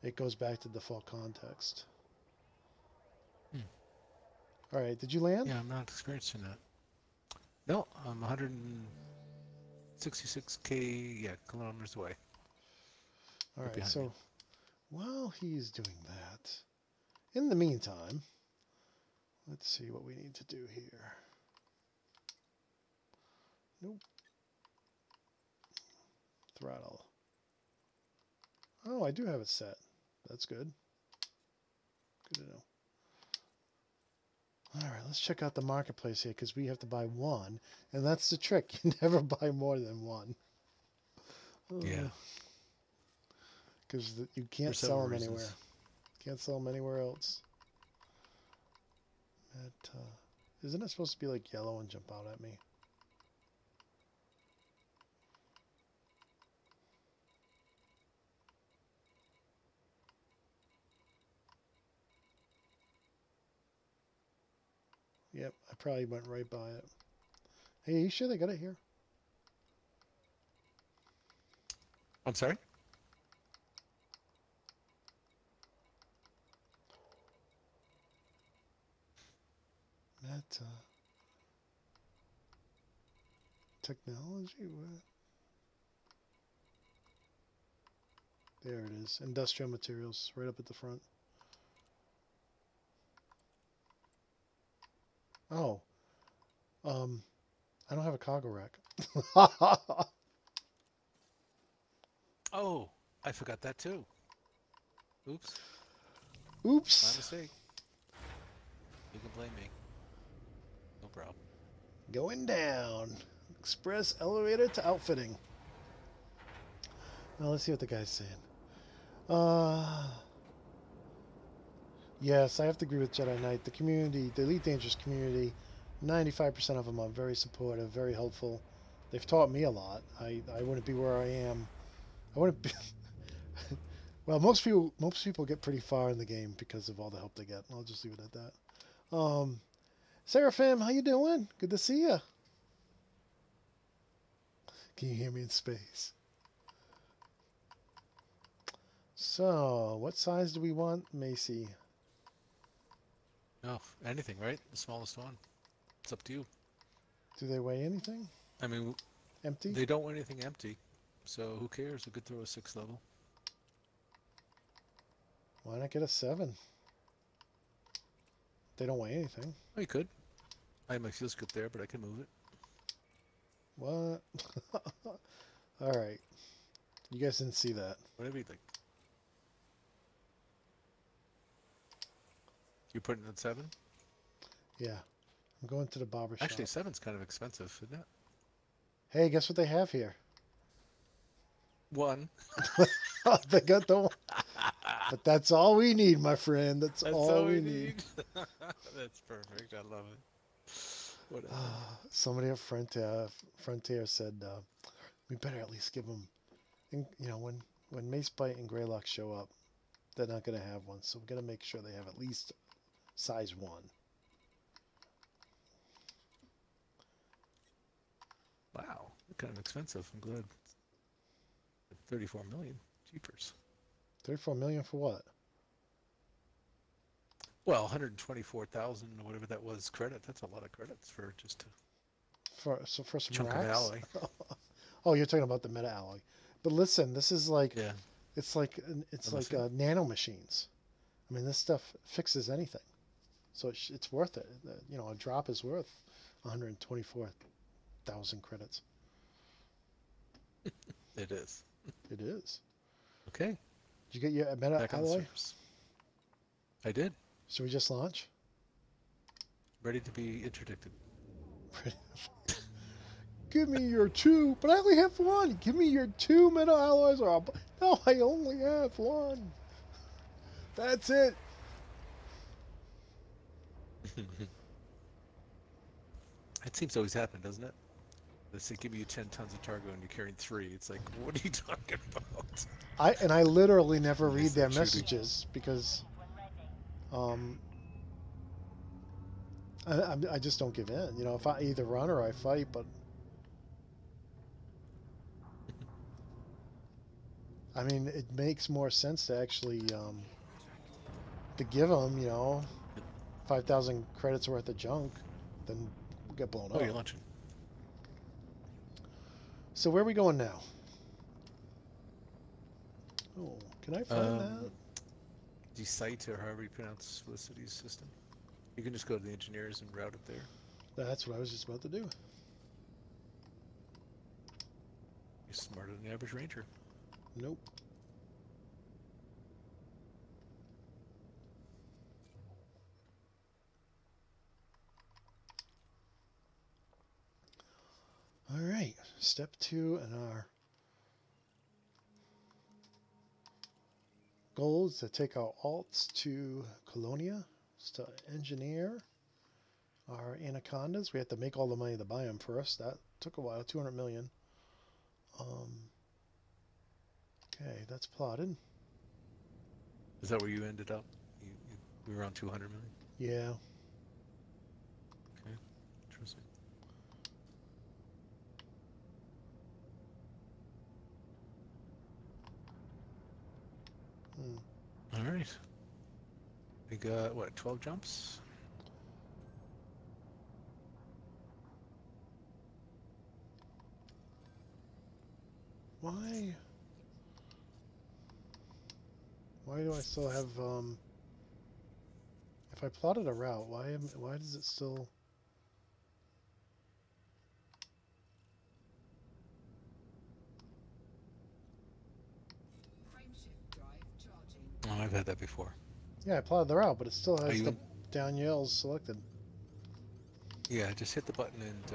A: it goes back to default context. All right, did you land?
B: Yeah, I'm not experiencing that. No, I'm 160 66K, yeah, kilometers away.
A: All
B: Right
A: right,
B: behind
A: so
B: me.
A: while he's doing that, in the meantime, let's see what we need to do here. Nope. Throttle. Oh, I do have it set. That's good. Good to know. All right, let's check out the marketplace here because we have to buy one, and that's the trick. You never buy more than one.
B: Yeah.
A: Because you
B: For
A: can't
B: several
A: sell them
B: reasons.
A: anywhere. Can't sell them anywhere else. Isn't it supposed to be like yellow and jump out at me? Yep, I probably went right by it. Hey, you sure they got it here?
B: I'm sorry?
A: That technology? What? There it is. Industrial materials, right up at the front. Oh, I don't have a cargo rack.
B: Oh, I forgot that too. Oops, my
A: Oops.
B: mistake. You can blame me. No problem.
A: Going down. Express elevator to outfitting. Well, let's see what the guy's saying. Yes, I have to agree with Jedi Knight. The community, the Elite Dangerous community, 95% of them are very supportive, very helpful. They've taught me a lot. I wouldn't be where I am. I wouldn't be. Well, most people get pretty far in the game because of all the help they get. I'll just leave it at that. Seraphim, how you doing? Good to see you. Can you hear me in space? So, what size do we want, Macy?
B: Oh, anything, right? The smallest one. It's up to you.
A: Do they weigh anything?
B: I mean,
A: Empty?
B: they don't want anything empty, so who cares? We could throw a 6 level.
A: Why not get a 7? They don't weigh anything.
B: Oh, you could. I have my fuel scoop there, but I can move it.
A: What? All right. You guys didn't see that.
B: Whatever you'd like. You putting it at 7?
A: Yeah. I'm going to the barber shop.
B: Actually, 7's kind of expensive, isn't it?
A: Hey, guess what they have here?
B: 1.
A: They got the one. But that's all we need, my friend. That's all we need.
B: That's perfect. I love it. Whatever.
A: Somebody at Frontier said we better at least give them. You know, when Macebyte and Greylock show up, they're not going to have one, so we got to make sure they have at least size 1.
B: Wow, they're kind of expensive. I'm glad. 34 million. Jeepers.
A: 34 million for what?
B: Well, 124,000 or whatever that was credit. That's a lot of credits for just a
A: For some
B: chunk of
A: racks?
B: alloy.
A: Oh, you're talking about the meta alloy. But listen, this is like
B: Yeah.
A: it's like nano machines. I mean, this stuff fixes anything, so it's worth it. You know, a drop is worth 124,000 credits.
B: It is.
A: It is.
B: Okay.
A: Did you get your meta
B: Back on the
A: alloy?
B: surface. I did.
A: Should we just launch?
B: Ready to be interdicted.
A: Give me your 2, but I only have 1. Give me your 2 metal alloys, or no, I only have 1. That's it.
B: It seems to always happen, doesn't it? They say give you 10 tons of cargo and you're carrying 3. It's like, what are you talking about?
A: I literally never read
B: Yes,
A: their
B: shooting.
A: messages because I just don't give in. You know, if I either run or I fight, but I mean, it makes more sense to actually to give them, you know, 5,000 credits worth of junk than get blown
B: Oh,
A: up.
B: you're launching.
A: So where are we going now? Oh, can I find that?
B: The site, or however you pronounce Felicity's system. You can just go to the engineers and route it there.
A: That's what I was just about to do.
B: You're smarter than the average ranger.
A: Nope. All right, step 2 in our goal is to take our alts to Colonia, is to engineer our Anacondas. We have to make all the money to buy them first. That took a while, 200 million. Okay, that's plotted.
B: Is that where you ended up? We were around 200 million?
A: Yeah.
B: Okay, interesting. All right. We got, what, 12 jumps?
A: Why do I still have, if I plotted a route, why does it still...
D: Frame shift drive charging.
B: Oh, I've had that before.
A: Yeah, I plotted the route, but it still
B: Are
A: has
B: you
A: the
B: in?
A: down yells selected.
B: Yeah, just hit the button and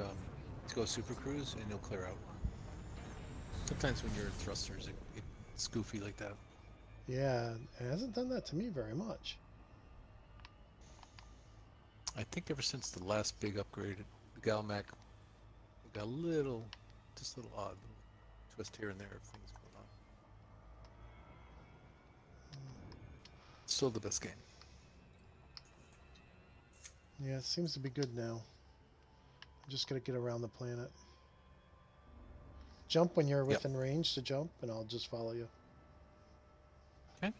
B: go super cruise and you'll clear out. Sometimes when you're in thrusters, it's goofy like that.
A: Yeah, it hasn't done that to me very much.
B: I think ever since the last big upgrade, the Galmac got just a little odd, twist here and there of things going on. Still the best game.
A: Yeah, it seems to be good now. I'm just gonna get around the planet. Jump when you're within range to jump, and I'll just follow you.
B: Okay.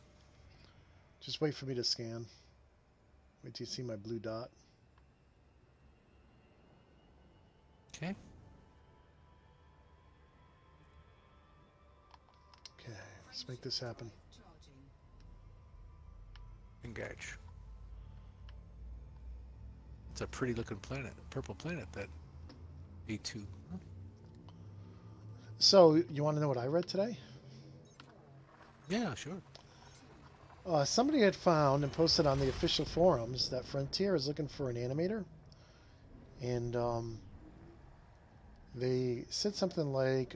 A: Just wait for me to scan. Wait till you see my blue dot.
B: Okay.
A: Okay, let's make this happen.
D: Charging.
B: Engage. It's a pretty looking planet, a purple planet, that A2. Huh?
A: So, you want to know what I read today?
B: Yeah, sure.
A: Somebody had found and posted on the official forums that Frontier is looking for an animator. And they said something like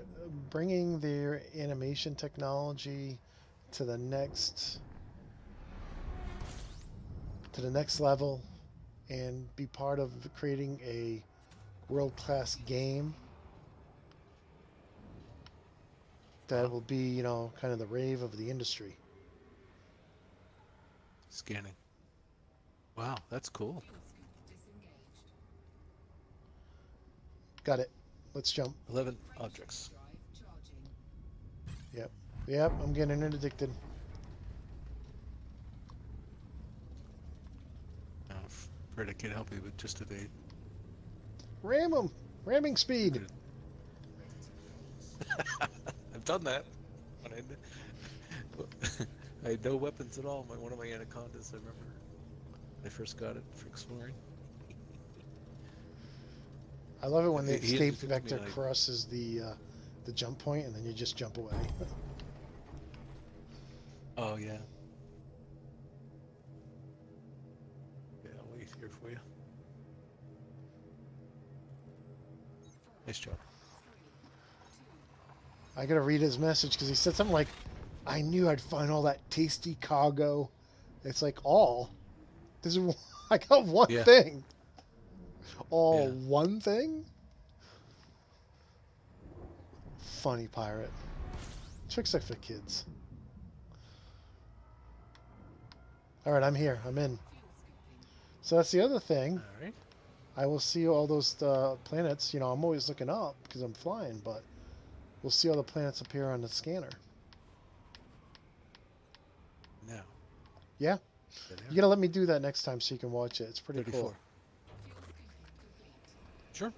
A: bringing their animation technology to the next level and be part of creating a world-class game that will be, you know, kind of the rave of the industry.
B: Scanning. Wow, that's cool.
D: Fuel scoop disengaged.
A: Got it. Let's jump.
B: 11
D: Frame
B: objects.
D: shift drive charging.
A: Yep. Yep, I'm getting addicted.
B: Afraid I can't help you, but just evade.
A: Ram them! Ramming speed!
B: I've done that. When I had no weapons at all. One of my Anacondas, I remember when I first got it for exploring.
A: I love it when the
B: He
A: escape
B: introduced me,
A: vector
B: like-
A: crosses the jump point and then you just jump away.
B: Oh, yeah. Yeah, I'll wait here for you. Nice job.
A: I gotta read his message because he said something like, I knew I'd find all that tasty cargo. It's like, all? This is, I got one
B: Yeah.
A: thing. All
B: Yeah.
A: one thing? Funny pirate. Tricks are for kids. Alright, I'm here. I'm in.
D: Fuel scooping.
A: So that's the other thing.
B: All right.
A: I will see all those planets. You know, I'm always looking up because I'm flying, but we'll see all the planets appear on the scanner.
B: Now.
A: Yeah?
B: There they
A: You
B: are.
A: gotta let me do that next time so you can watch it. It's pretty
B: 34.
A: cool.
D: Fuel scooping complete.
B: Sure.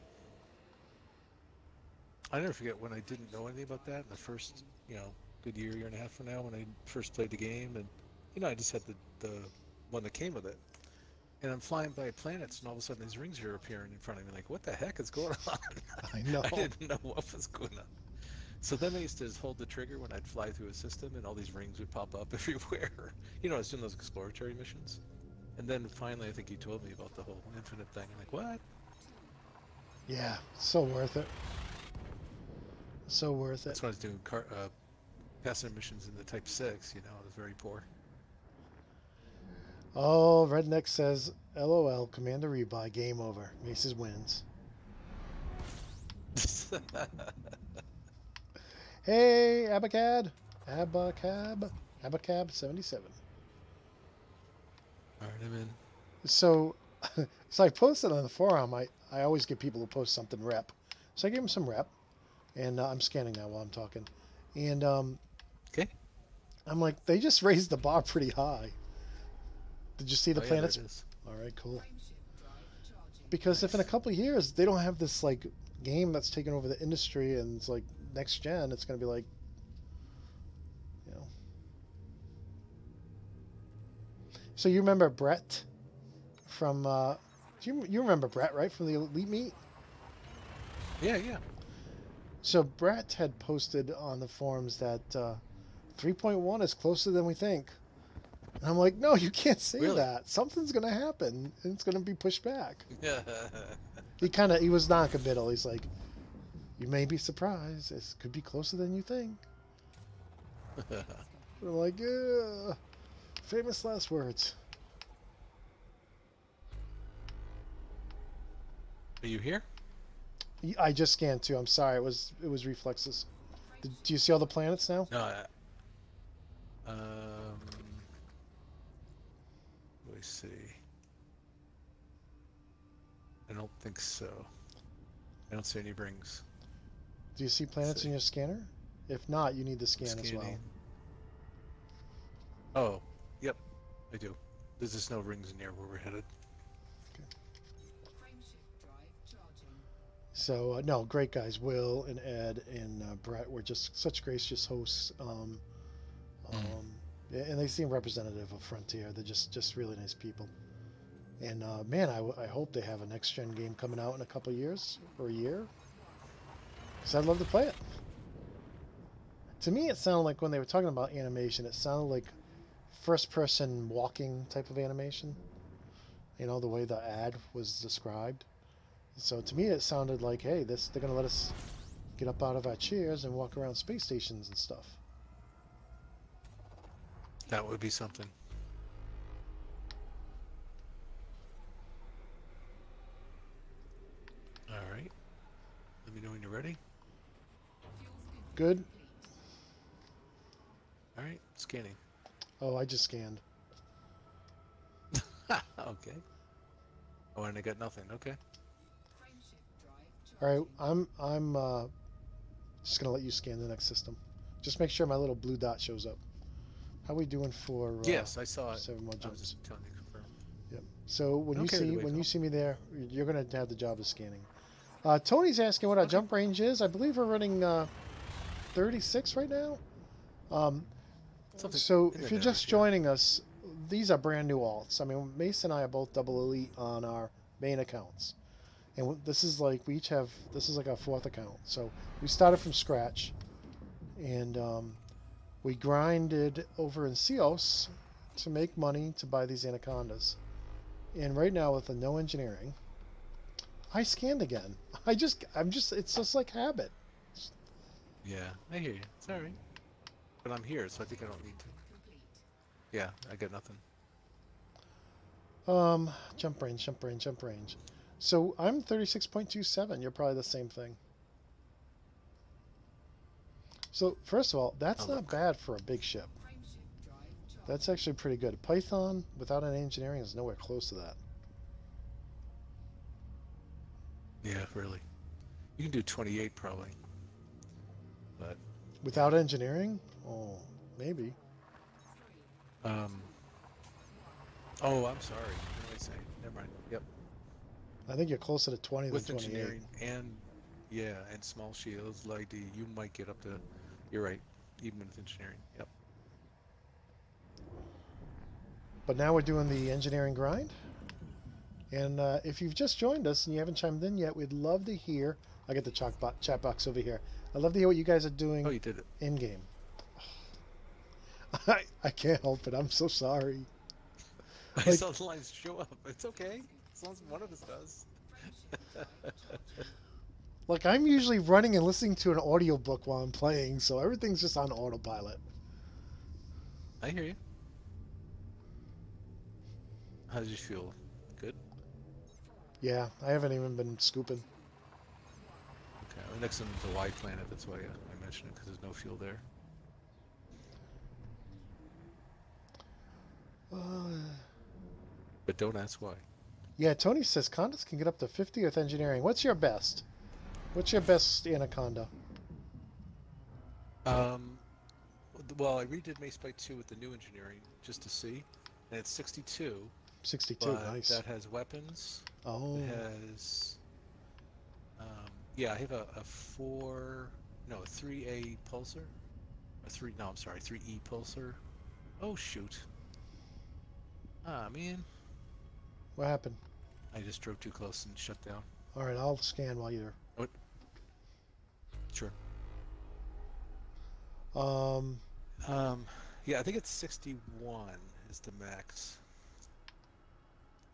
B: I never forget when I didn't know anything about that in the first, good year and a half from now when I first played the game, and I just had the one that came with it, and I'm flying by planets, and all of a sudden these rings are appearing in front of me. Like, what the heck is going on?
A: I know.
B: I didn't know what was going on. So then I used to just hold the trigger when I'd fly through a system, and all these rings would pop up everywhere. I was doing those exploratory missions, and then finally I think you told me about the whole infinite thing. I'm like, what?
A: Yeah, so worth it. So worth it.
B: That's when I was doing passing missions in the Type 6. I was very poor.
A: Oh, Redneck says, LOL, Commander Rebuy, game over. Maces wins. Hey, Abacab 77.
B: All right, I'm in.
A: So, so I posted on the forum. I always get people to post something rep. So I gave them some rep, and I'm scanning now while I'm talking. And
B: Okay.
A: I'm like, they just raised the bar pretty high. Did you see the
B: Oh, yeah,
A: planets?
B: there it is.
A: All right, cool.
D: Frameshift drive charging.
A: Because if in a
B: Nice.
A: couple of years they don't have this like game that's taken over the industry and it's like next gen, it's going to be like, you know. So you remember Brett from? You remember Brett, right, from the Elite Meet?
B: Yeah, yeah.
A: So Brett had posted on the forums that 3.1 is closer than we think. And I'm like, no, you can't say
B: Really?
A: that. Something's going to happen, and it's going to be pushed back.
B: Yeah.
A: He was non-committal. He's like, you may be surprised. It could be closer than you think. And I'm like, yeah, famous last words.
B: Are you here?
A: I just scanned too. I'm sorry. It was reflexes. Do you see all the planets now?
B: No. Let me see. I don't think so. I don't see any rings.
A: Do you see planets
B: see.
A: in your scanner? If not, you need to scan as well.
B: Scanning. Oh, yep, I do. There's just no rings near where we're headed.
D: Frameshift drive charging.
A: So no, great guys. Will and Ed and Brett were just such gracious hosts. Yeah, and they seem representative of Frontier. They're just really nice people. And man, I hope they have a next gen game coming out in a couple years or a year, because I'd love to play it. To me, it sounded like when they were talking about animation, it sounded like first person walking type of animation. You know, the way the ad was described. So to me, it sounded like, hey, they're gonna let us get up out of our chairs and walk around space stations and stuff.
B: That would be something. All right. Let me know when you're ready.
D: Fuel schedule
A: Good.
D: complete.
B: All right, scanning.
A: Oh, I just scanned.
B: Okay. Oh, and I got nothing. Okay.
D: Frameshift drive
A: All right,
D: charging.
A: I'm just gonna let you scan the next system. Just make sure my little blue dot shows up. How we doing for?
B: Yes, I saw it.
A: 7 more
B: I was
A: jumps.
B: just telling you to confirm.
A: Yep. So when
B: Okay, the way
A: you
B: Phil.
A: see me there, you're gonna have the job of scanning. Tony's asking what our jump range is. I believe we're running 36 right now.
B: Something
A: So
B: in
A: if
B: the
A: you're just
B: neighborhood,
A: joining us, these are brand new alts. I mean, Mace and I are both double elite on our main accounts, and this is like this is like our fourth account. So we started from scratch, and we grinded over in Cios to make money to buy these Anacondas. And right now with the no engineering, I scanned again. It's just like habit.
B: Yeah, I hear you. It's all right. But I'm here, so I think I don't need to.
D: Complete.
B: Yeah, I got nothing.
A: Jump range. So I'm 36.27. You're probably the same thing. So first of all, that's
B: Oh,
A: not
B: look.
A: bad for a big ship.
D: Frameshift drive charging.
A: That's actually pretty good. Python without any engineering is nowhere close to that.
B: Yeah, really. You can do 28 probably. But
A: Without engineering? Oh, maybe.
B: oh, I'm sorry. What did I say? Never mind. Yep.
A: I think you're closer to 20
B: With
A: than 28.
B: engineering and Yeah, and small shields, light D. You might get up to. You're right. Even with engineering. Yep.
A: But now we're doing the engineering grind. And if you've just joined us and you haven't chimed in yet, we'd love to hear. I get the chat box over here. I'd love to hear what you guys are
B: Oh,
A: doing
B: you did it.
A: in game. I can't help it. I'm so sorry.
B: I
A: Like-
B: saw the lines show up. It's okay. As long as one of us does.
A: Like, I'm usually running and listening to an audiobook while I'm playing, so everything's just on autopilot.
B: I hear you. How did you feel? Good?
A: Yeah, I haven't even been scooping.
B: Okay. The next one's the Y planet. That's why I mentioned it, because there's no fuel there. But don't ask why.
A: Yeah, Tony says condas can get up to 50 with engineering. What's your best? What's your best Anaconda?
B: Well, I redid Macebyte 2 with the new engineering just to see, and it's 62.
A: 62,
B: But
A: nice.
B: that has weapons.
A: Oh,
B: It has. Yeah, I have a 3A pulsar. I'm sorry, 3E pulsar. Oh shoot. Ah man,
A: what happened?
B: I just drove too close and shut down.
A: All right, I'll scan while you're.
B: What? Sure. Yeah, I think it's 61 is the max.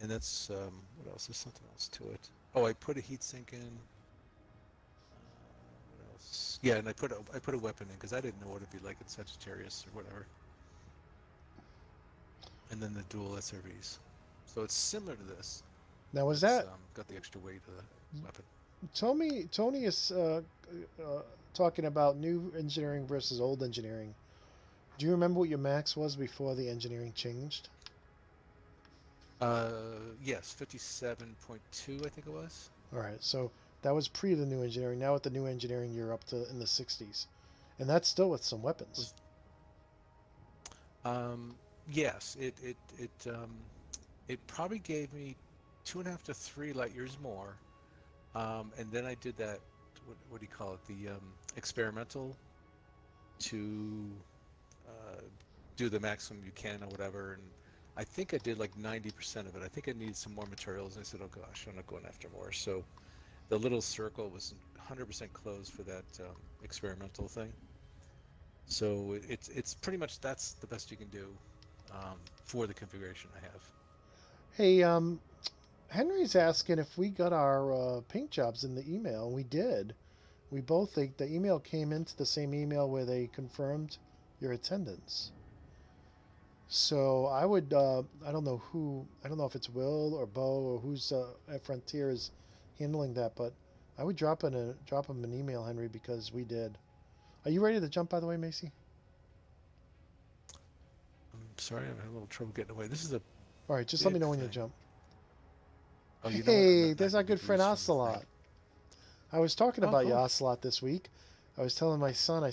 B: And that's what else? There's something else to it. Oh, I put a heatsink in. What else? Yeah, and I put a weapon in because I didn't know what it'd be like in Sagittarius or whatever. And then the dual SRVs. So it's similar to this.
A: Now, was
B: It's,
A: that
B: got the extra weight of the weapon.
A: Tony is talking about new engineering versus old engineering. Do you remember what your max was before the engineering changed?
B: Yes, 57.2, I think it was.
A: All right, so that was pre the new engineering. Now with the new engineering, you're up to in the 60s, and that's still with some weapons.
B: Yes, it probably gave me 2.5 to 3 light years more, and then I did that. What do you call it? The experimental to do the maximum you can or whatever, and I think I did like 90% of it. I think I needed some more materials, and I said, "Oh gosh, I'm not going after more." So the little circle was 100% closed for that experimental thing. So it's pretty much that's the best you can do for the configuration I have.
A: Hey, Henry's asking if we got our paint jobs in the email, and we did. We both think the email came into the same email where they confirmed your attendance. So I would, I don't know if it's Will or Bo or who's at Frontier is handling that, but I would drop him an email, Henry, because we did. Are you ready to jump, by the way, Macy?
B: I'm sorry, I'm having a little trouble getting away. This is a
A: All right, just let me
B: big
A: know when you
B: thing.
A: jump.
B: Oh, you know what? I'm
A: Hey,
B: not
A: there's
B: 90
A: our good friend
B: degrees from the
A: Ocelot.
B: thing.
A: I was talking
B: Oh,
A: about you,
B: cool.
A: Ocelot, this week. I was telling my son, I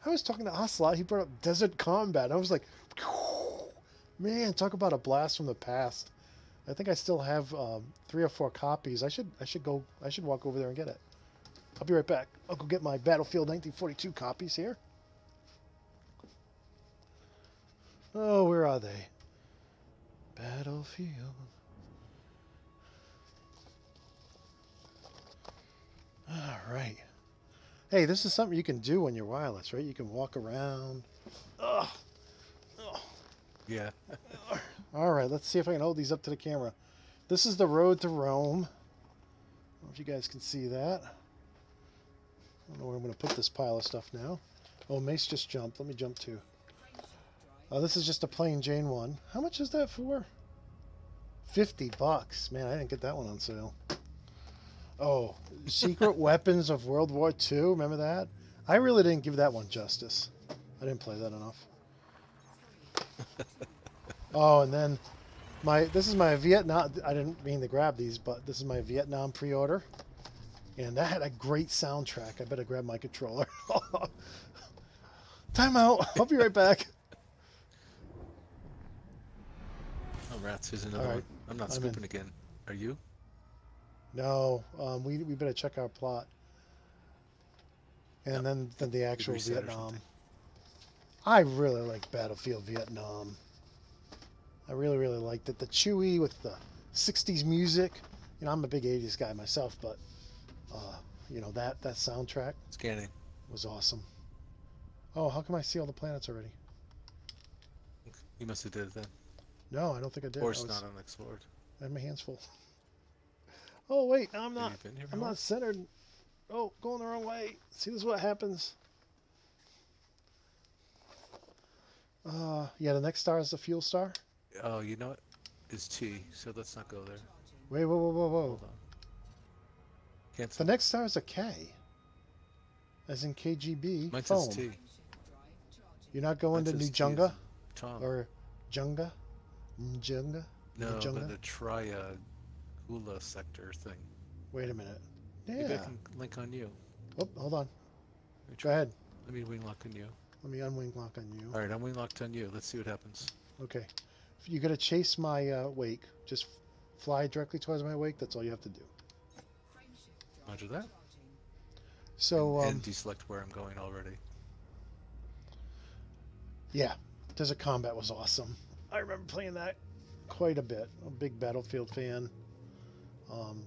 A: was talking to Ocelot. He brought up Desert Combat. And I was like, man, talk about a blast from the past. I think I still have 3 or 4 copies. I should walk over there and get it. I'll be right back. I'll go get my Battlefield 1942 copies here. Oh, where are they? Battlefield. All right. Hey, this is something you can do when you're wireless, right? You can walk around. Ugh. Ugh.
B: Yeah.
A: All right, let's see if I can hold these up to the camera. This is the road to Rome. I don't know if you guys can see that. I don't know where I'm going to put this pile of stuff now. Oh, Mace just jumped. Let me jump too. Oh, this is just a plain Jane one. How much is that for? $50. Man, I didn't get that one on sale. Oh, Secret Weapons of World War II. Remember that? I really didn't give that one justice. I didn't play that enough. Oh, and then this is my Vietnam. I didn't mean to grab these, but this is my Vietnam pre-order, and that had a great soundtrack. I better grab my controller. Time out. I'll be right back.
B: Oh, rats. Here's another
A: All right,
B: one. I'm not
A: I'm in.
B: scooping again. Are you?
A: No, we better check our plot. And
B: Yep.
A: then the
B: Big
A: actual
B: reset or
A: Vietnam.
B: something.
A: I really like Battlefield Vietnam. I really, really liked it. The Chewy with the 60s music. You know, I'm a big 80s guy myself, but, you know, that soundtrack
B: Scanning.
A: was awesome. Oh, how come I see all the planets already?
B: You must have did it then.
A: No, I don't think I did.
B: Or
A: I
B: it's
A: was,
B: not unexplored.
A: I had my hands full. Oh, wait, no, I'm
B: Have
A: not.
B: you been here
A: I'm
B: before?
A: not centered. Oh, going the wrong way. See, this is what happens. Yeah, the next star is the fuel star.
B: Oh, you know what? It's T, so let's not go there.
A: Wait, whoa, whoa, whoa, whoa.
B: Hold on.
A: The
B: Cancel.
A: next star is a K. As in KGB.
B: Mine says
A: Foam.
B: T.
D: Frameshift drive charging.
A: You're not going to
B: Mine
A: New
B: says T as
A: Junga?
B: in Tom.
A: Or Junga? Njunga?
B: No,
A: Njunga?
B: but the Gula sector thing.
A: Wait a minute.
B: Maybe I
A: Yeah.
B: can link on you.
A: Oh, hold on.
B: Let me
A: Go
B: try.
A: ahead.
B: Let me wing lock on you.
A: Let me unwing lock on you.
B: All right, I'm wing locked on you. Let's see what happens.
A: Okay. If you got to chase my wake. Just fly directly towards my wake. That's all you have to do.
D: Frameshift drive
B: Roger that.
D: charging.
A: So,
B: And deselect where I'm going already.
A: yeah. Desert Combat was awesome. I remember playing that quite a bit. I'm a big Battlefield fan.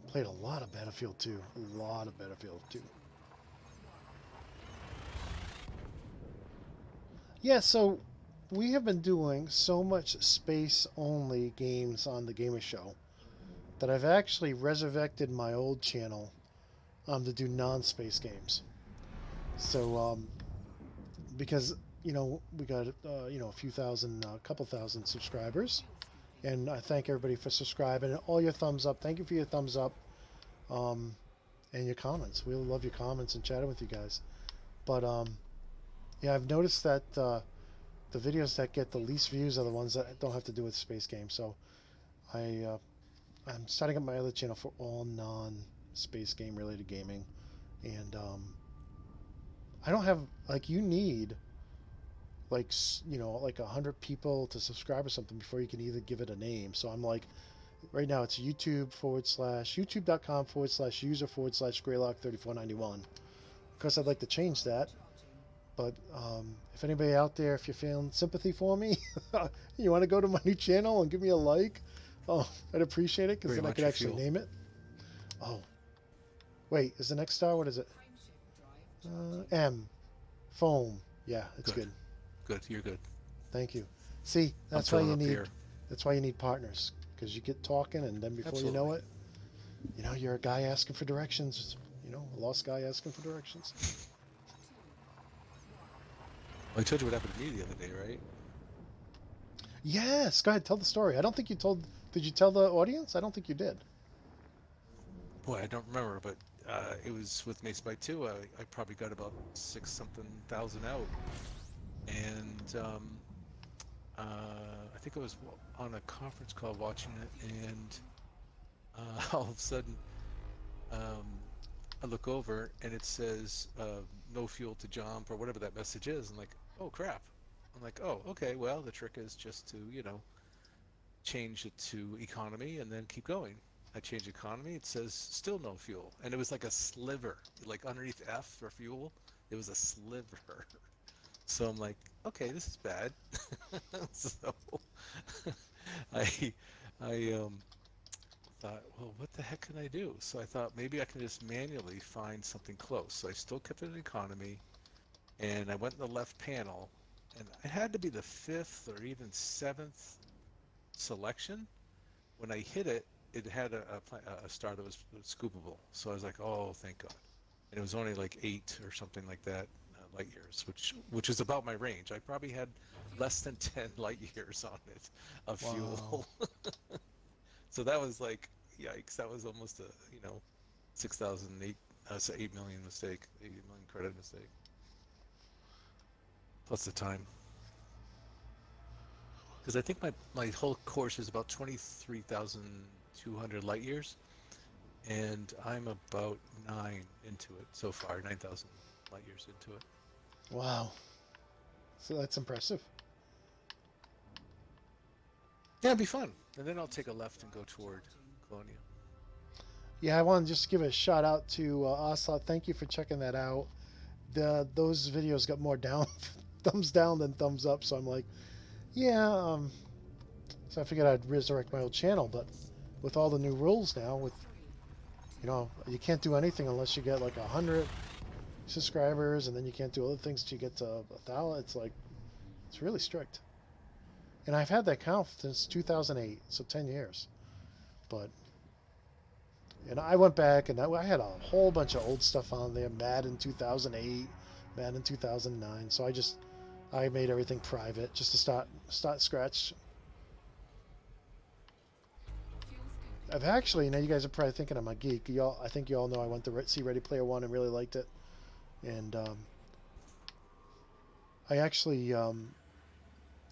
A: Played a lot of Battlefield 2. A lot of Battlefield 2. Yeah, so we have been doing so much space-only games on the Gamer Show that I've actually resurrected my old channel to do non-space games. So, because, you know, we got, you know, a couple thousand subscribers. And I thank everybody for subscribing and all your thumbs up. Thank you for your thumbs up and your comments. We love your comments and chatting with you guys. But, yeah, I've noticed that the videos that get the least views are the ones that don't have to do with space games. So I'm starting up my other channel for all non-space game related gaming. And I don't have, like, you need, like, you know, like 100 people to subscribe or something before you can either give it a name. So I'm like, right now it's youtube.com/user/Greylock3491. Of course, I'd like to change that. But if anybody out there, if you're feeling sympathy for me, you want to go to my new channel and give me a like, I'd appreciate it because
B: Very
A: then I
B: much
A: could
B: your
A: actually
B: fuel.
A: name it. Oh, wait, is the next star? What is it?
D: Frameshift drive charging.
A: M. Foam. Yeah, it's
B: Good.
A: good.
B: Good, you're good.
A: Thank you. See,
B: I'm
A: that's why
B: filling
A: you
B: up
A: need.
B: here.
A: That's why you need partners because you get talking and then before you know it, you know, you're a guy asking for directions. You know, a lost guy asking for directions.
B: Well, I told you what happened to me the other day, right?
A: Yes, go ahead, tell the story. I don't think you told. Did you tell the audience? I don't think you did.
B: Boy, I don't remember, but it was with Macebyte too. I probably got about 6-something thousand out, and I think I was on a conference call watching it, and all of a sudden, I look over and it says no fuel to jump or whatever that message is. I'm like, oh crap. I'm like, oh, okay. Well, the trick is just to, you know, change it to economy and then keep going. I change economy. It says still no fuel, and it was like a sliver, like underneath F for fuel. It was a sliver. So I'm like, okay, this is bad. So I thought, well, what the heck can I do? So I thought maybe I can just manually find something close. So I still kept it in economy, and I went in the left panel, and it had to be the 5th or even 7th selection. When I hit it, it had a star that was scoopable. So I was like, oh, thank God. And it was only like 8 or something like that light years, which is about my range. I probably had less than 10 light years on it of fuel. So that was like, yikes, that was almost a, you know, 6,008, so 8 million mistake, 8 million credit mistake. Plus the time. Because I think my whole course is about 23,200 light years, and I'm about 9 into it so far, 9,000 light years into it.
A: Wow. So that's impressive.
B: Yeah, it'd be fun. And then I'll take a left and go toward Colonia.
A: Yeah, I want to just give a shout out to Ocelot. Thank you for checking that out. those videos got more down, thumbs down than thumbs up. So I'm like, yeah. So I figured I'd resurrect my old channel, but with all the new rules now, with you can't do anything unless you get like 100 subscribers, and then you can't do other things till you get to 1,000. It's like it's really strict. And I've had that account since 2008, so 10 years. But and I went back and I had a whole bunch of old stuff on there, Madden 2008, Madden 2009. So I made everything private just to start scratch. I've actually, now you guys are probably thinking I'm a geek. I think you all know I went to see Ready Player One and really liked it. And I actually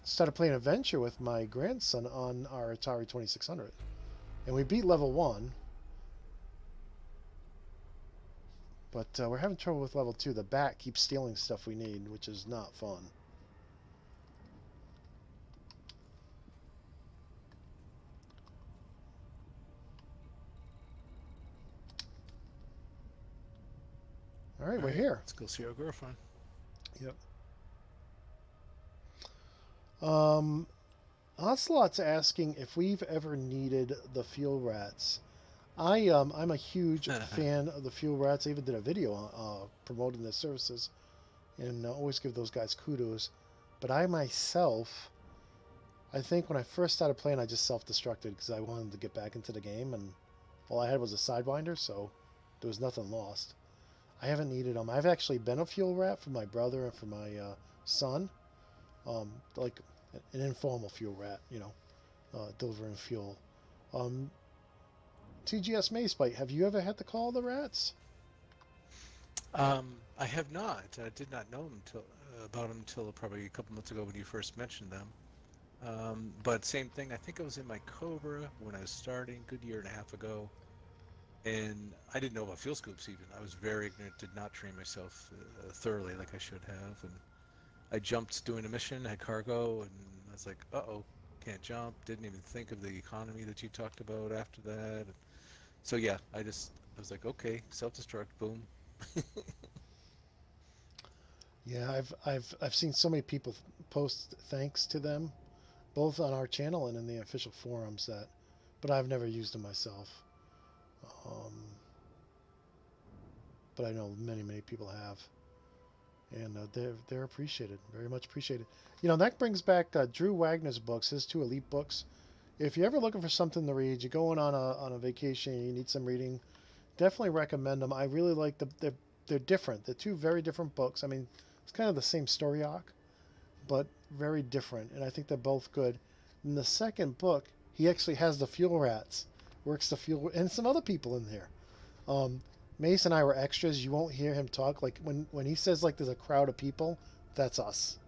A: started playing Adventure with my grandson on our Atari 2600. And we beat level 1. But we're having trouble with level 2. The bat keeps stealing stuff we need, which is not fun. All right, we're here.
B: Let's go see our girlfriend.
A: Yep. Ocelot's asking if we've ever needed the fuel rats. I'm a huge fan of the fuel rats. I even did a video promoting their services, and always give those guys kudos. But I myself, I think when I first started playing, I just self-destructed because I wanted to get back into the game, and all I had was a Sidewinder, so there was nothing lost. I haven't needed them. I've actually been a fuel rat for my brother and for my son, like an informal fuel rat, delivering fuel. TGS Macebyte, have you ever had to call the rats?
B: I have not. I did not know about them until probably a couple months ago when you first mentioned them. But same thing. I think I was in my Cobra when I was starting, good year and a half ago. And I didn't know about fuel scoops even. I was very ignorant, did not train myself thoroughly like I should have. And I jumped doing a mission, had cargo, and I was like, uh-oh, can't jump. Didn't even think of the economy that you talked about after that. And so yeah, I was like, okay, self-destruct, boom.
A: Yeah, I've seen so many people post thanks to them, both on our channel and in the official forums but I've never used them myself. But I know many people have, and they're appreciated, very much appreciated. That brings back Drew Wagner's books, his 2 elite books. If you're ever looking for something to read, you're going on a vacation, and you need some reading, definitely recommend them. I really like they're different. They're 2 very different books. I mean, it's kind of the same story arc, but very different, and I think they're both good. In the second book, he actually has the fuel rats, works the fuel, and some other people in there. Mace and I were extras. You won't hear him talk. Like when he says like there's a crowd of people, that's us.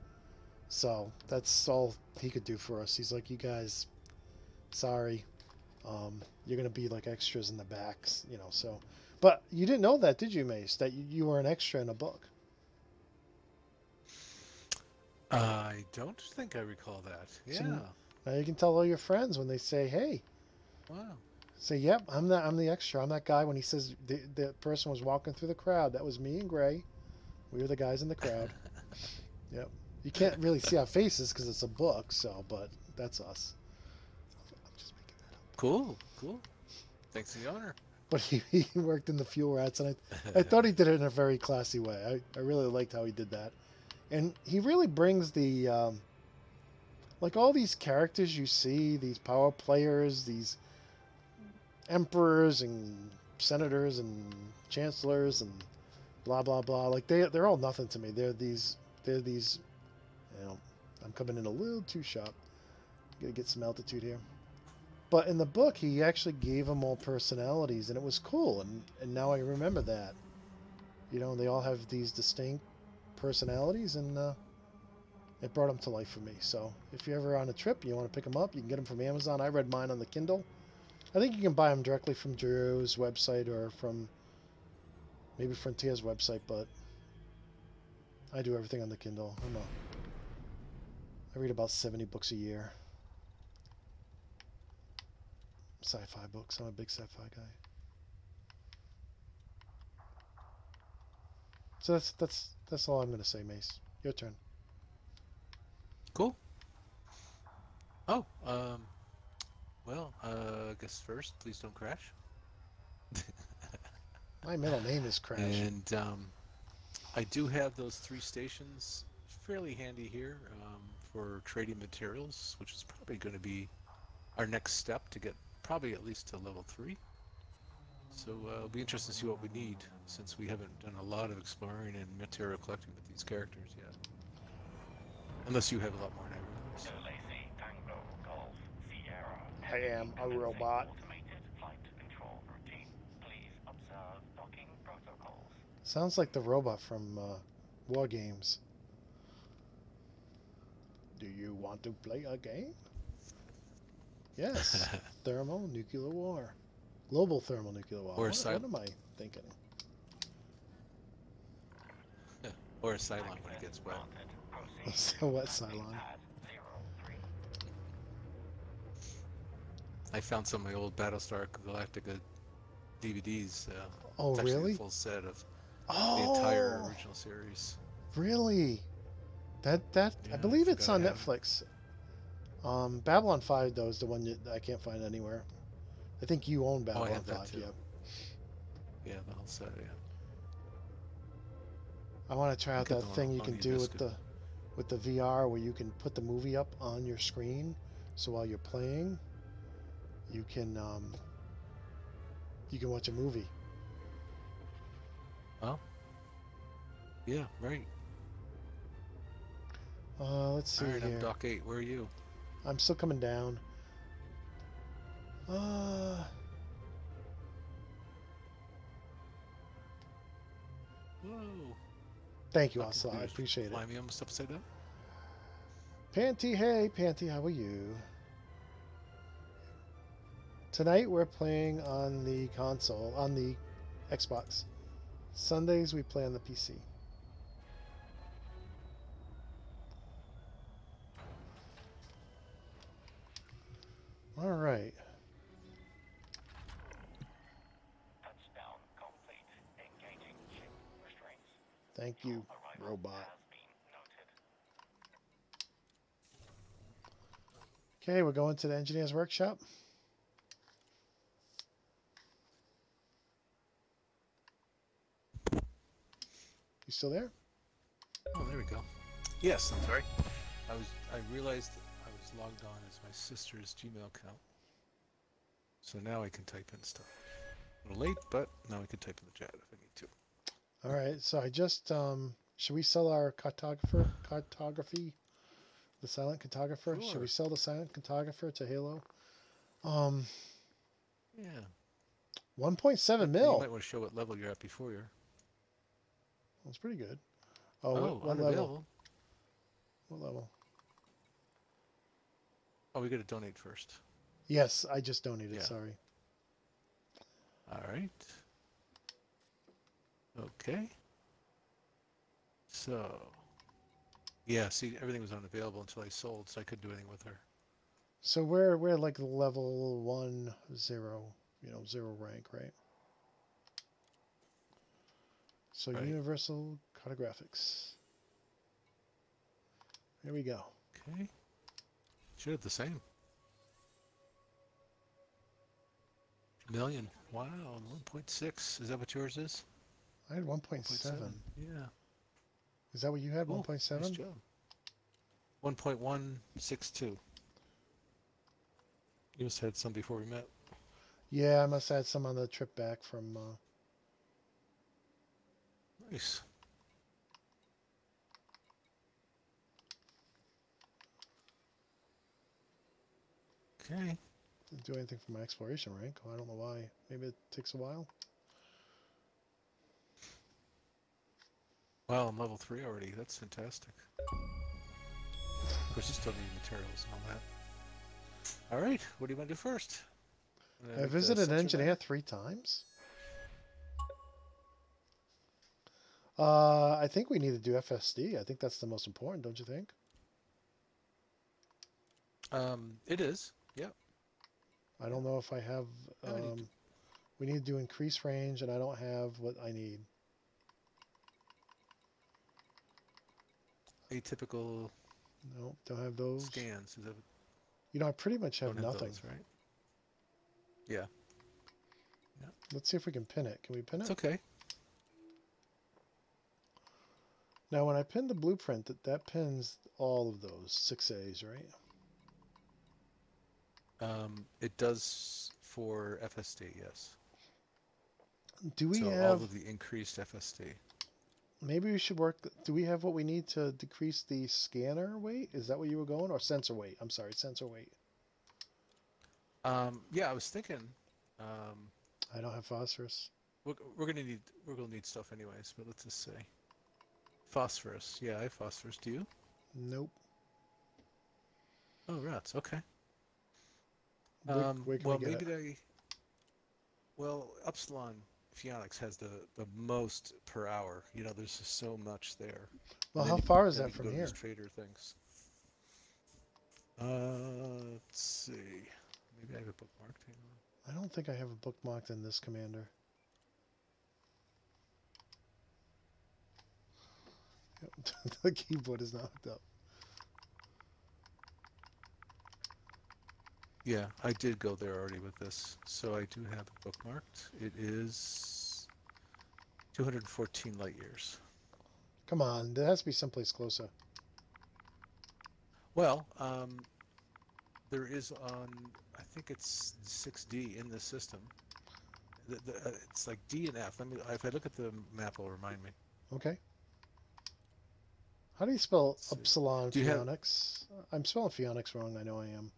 A: So that's all he could do for us. He's like, you guys, sorry, you're gonna be like extras in the backs, So, but you didn't know that, did you, Mace? That you were an extra in a book.
B: I don't think I recall that. Yeah.
A: So now you can tell all your friends when they say, "Hey."
B: Wow.
A: Say, yep, I'm the extra. I'm that guy when he says the person was walking through the crowd. That was me and Gray. We were the guys in the crowd. Yep. You can't really see our faces because it's a book, but that's us. I'm just making that up.
B: Cool. Thanks for the honor.
A: But he worked in the fuel rats, and I thought he did it in a very classy way. I really liked how he did that. And he really brings the, like all these characters you see, these power players, these emperors and senators and chancellors and blah blah blah, like they're all nothing to me. They're these I'm coming in a little too sharp. Gotta get some altitude here. But in the book he actually gave them all personalities, and it was cool, and now I remember that. They all have these distinct personalities, and it brought them to life for me. So if you're ever on a trip, you want to pick them up, you can get them from Amazon. I read mine on the Kindle. I think you can buy them directly from Drew's website or from maybe Frontier's website, but I do everything on the Kindle. I read about 70 books a year. Sci-fi books. I'm a big sci-fi guy. So that's all I'm gonna say, Mace. Your turn.
B: Cool. Oh, well, I guess first, please don't crash.
A: My middle name is Crash.
B: And I do have those 3 stations fairly handy here for trading materials, which is probably going to be our next step to get probably at least to level 3. So it'll be interesting to see what we need, since we haven't done a lot of exploring and material collecting with these characters yet. Unless you have a lot more than I realize.
A: I am a robot. Sounds like the robot from War Games. Do you want to play a game? Yes. Thermonuclear war. Global thermonuclear war.
B: Or
A: What am I thinking?
B: Or a Cylon when it gets wet.
A: So what, Cylon?
B: I found some of my old Battlestar Galactica DVDs.
A: Oh,
B: it's actually
A: really?
B: a full set of
A: Oh,
B: the entire original series.
A: really? That
B: Yeah,
A: I believe
B: I
A: it's
B: forgot
A: on
B: I had 'em.
A: Netflix. Babylon 5 though is the one that I can't find anywhere. I think you own
B: Oh, I
A: Babylon
B: have that
A: 5.
B: too.
A: Yep.
B: Yeah, the whole set. Yeah.
A: I want to try out
B: Get
A: that
B: them
A: thing you
B: on
A: can
B: the
A: do
B: biscuit.
A: with the VR where you can put the movie up on your screen, so while you're playing, you can watch a movie.
B: Oh. Yeah. Right.
A: Let's see
B: All right.
A: here.
B: I'm Doc 8. Where are you?
A: I'm still coming down.
B: Whoa.
A: Thank you,
B: Fucking
A: Asa. I
B: dude,
A: appreciate it.
B: fly me almost upside down.
A: Panty, hey, Panty, how are you? Tonight we're playing on the console, on the Xbox. Sundays we play on the PC. All right.
C: Touchdown complete. Engaging ship restraints.
A: Thank you,
C: Arrival
A: robot.
C: has been noted.
A: Okay, we're going to the engineer's workshop. You still there?
B: Oh, there we go. Yes, I'm sorry. I realized I was logged on as my sister's Gmail account. So now I can type in stuff. A little late, but now I can type in the chat if I need to.
A: All right, so I just should we sell our cartography, the silent cartographer? Should we
B: Sure.
A: sell the silent cartographer to Halo?
B: Yeah.
A: 1.7
B: You
A: mil.
B: might want to show what level you're at before you're...
A: That's pretty good. Oh,
B: Oh,
A: what level?
B: unavailable.
A: What level?
B: Oh, we got to donate first.
A: Yes, I just donated.
B: Yeah.
A: Sorry.
B: All right. Okay. So, yeah, see, everything was unavailable until I sold, so I couldn't do anything with her.
A: So we're like level 1, 0, 0 rank, right? So
B: Right.
A: universal cartographics. Here we go.
B: Okay. Should have the same. Million. Wow, 1.6. Is that what yours is?
A: I had 1.7.
B: Yeah.
A: Is that what you had?
B: Cool.
A: 1.7?
B: Nice job. 1.162. You just had some before we met.
A: Yeah, I must have had some on the trip back from.
B: Nice. Okay.
A: Didn't do anything for my exploration rank. I don't know why. Maybe it takes a while.
B: Wow, I'm level 3 already. That's fantastic. Of course, you still need materials and all that. All right, what do you want to do first?
A: I visited an engineer 3 times. I think we need to do FSD. I think that's the most important, don't you think?
B: It is. Yeah.
A: I don't know if I have. We need to do increase range, and I don't have what I need.
B: atypical
A: No, don't have those.
B: scans. Is that,
A: You know, I pretty much have
B: don't have
A: nothing.
B: those, right? Yeah,
A: Let's see if we can pin it. Can we pin
B: it's
A: it?
B: okay.
A: Now, when I pin the blueprint, that pins all of those 6As, right?
B: It does for FSD, yes.
A: Do we
B: So all
A: have...
B: of the increased FSD.
A: Maybe we should work... Do we have what we need to decrease the scanner weight? Is that where you were going? Or sensor weight? I'm sorry, sensor weight.
B: Yeah, I was thinking. Um,
A: I don't have phosphorus.
B: we're gonna need stuff anyways, but let's just say phosphorus. Yeah, I have phosphorus. Do you?
A: Nope.
B: Oh, rats. Okay.
A: Where can
B: Well,
A: we get
B: maybe
A: it?
B: well, Upsilon Pheonics has the most per hour. You know, there's just so much there.
A: Well,
B: And
A: how
B: then
A: far is
B: then
A: that
B: we can
A: from
B: go to
A: here?
B: these trader things. Let's see. Maybe I have a bookmark. Hang on.
A: I don't think I have a bookmarked in this commander. Yep. The keyboard is not hooked up.
B: Yeah, I did go there already with this, so I do have it bookmarked. It is 214 light years.
A: Come on, there has to be someplace closer.
B: Well, there is on, I think it's 6D in the system. It's like D and F. If I look at the map, it'll remind me.
A: Okay. How do you spell
B: Let's see.
A: Upsilon
B: Do you have-
A: Pheonics? I'm spelling Pheonics wrong, I know I am.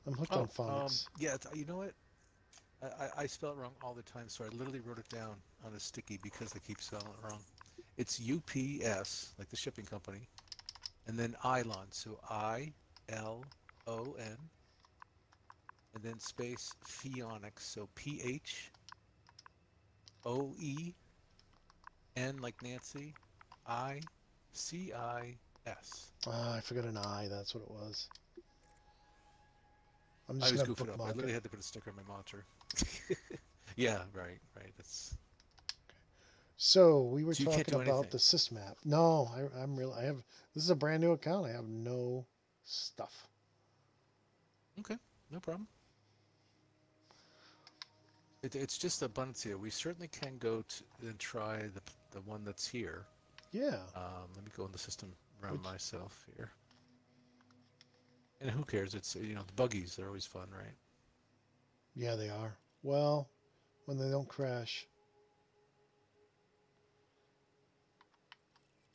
A: I'm hooked on phonics.
B: Yeah, you know what? I spell it wrong all the time, so I literally wrote it down on a sticky because I keep spelling it wrong. It's UPS, like the shipping company, and then Ilon, so ILON, and then space Pheonics, so PHOEN like Nancy, ICIS.
A: Ah, I forgot an I, that's what it was. I'm
B: I
A: just
B: was
A: going to
B: goofing up. I
A: bookmark
B: literally
A: it.
B: had to put a sticker on my monitor. Yeah, right. That's
A: So, we were
B: So you can't
A: talking
B: do
A: about
B: anything.
A: the sysmap. No, I have, this is a brand new account. I have no stuff.
B: okay. No problem. It's just abundance here. We certainly can go and try the one that's here.
A: Yeah.
B: Let me go in the system around
A: Which-
B: myself here. And who cares? It's the buggies. They're always fun, right?
A: Yeah, they are. Well, when they don't crash.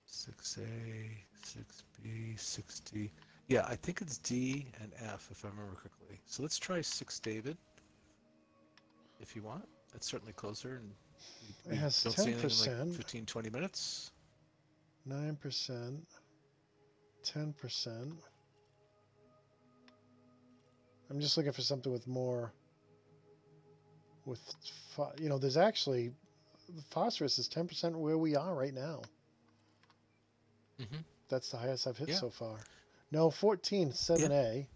B: 6A, 6B, 6D. Yeah, I think it's D and F if I remember correctly. So let's try 6 David. If you want. That's certainly closer, and
A: It has
B: don't see anything in
A: 10%.
B: like 15, 20 minutes.
A: 9%, 10%. I'm just looking for something with more. There's actually phosphorus is 10% where we are right now.
B: Mm-hmm.
A: That's the highest I've hit
B: Yeah.
A: so far. No, 14, 7A.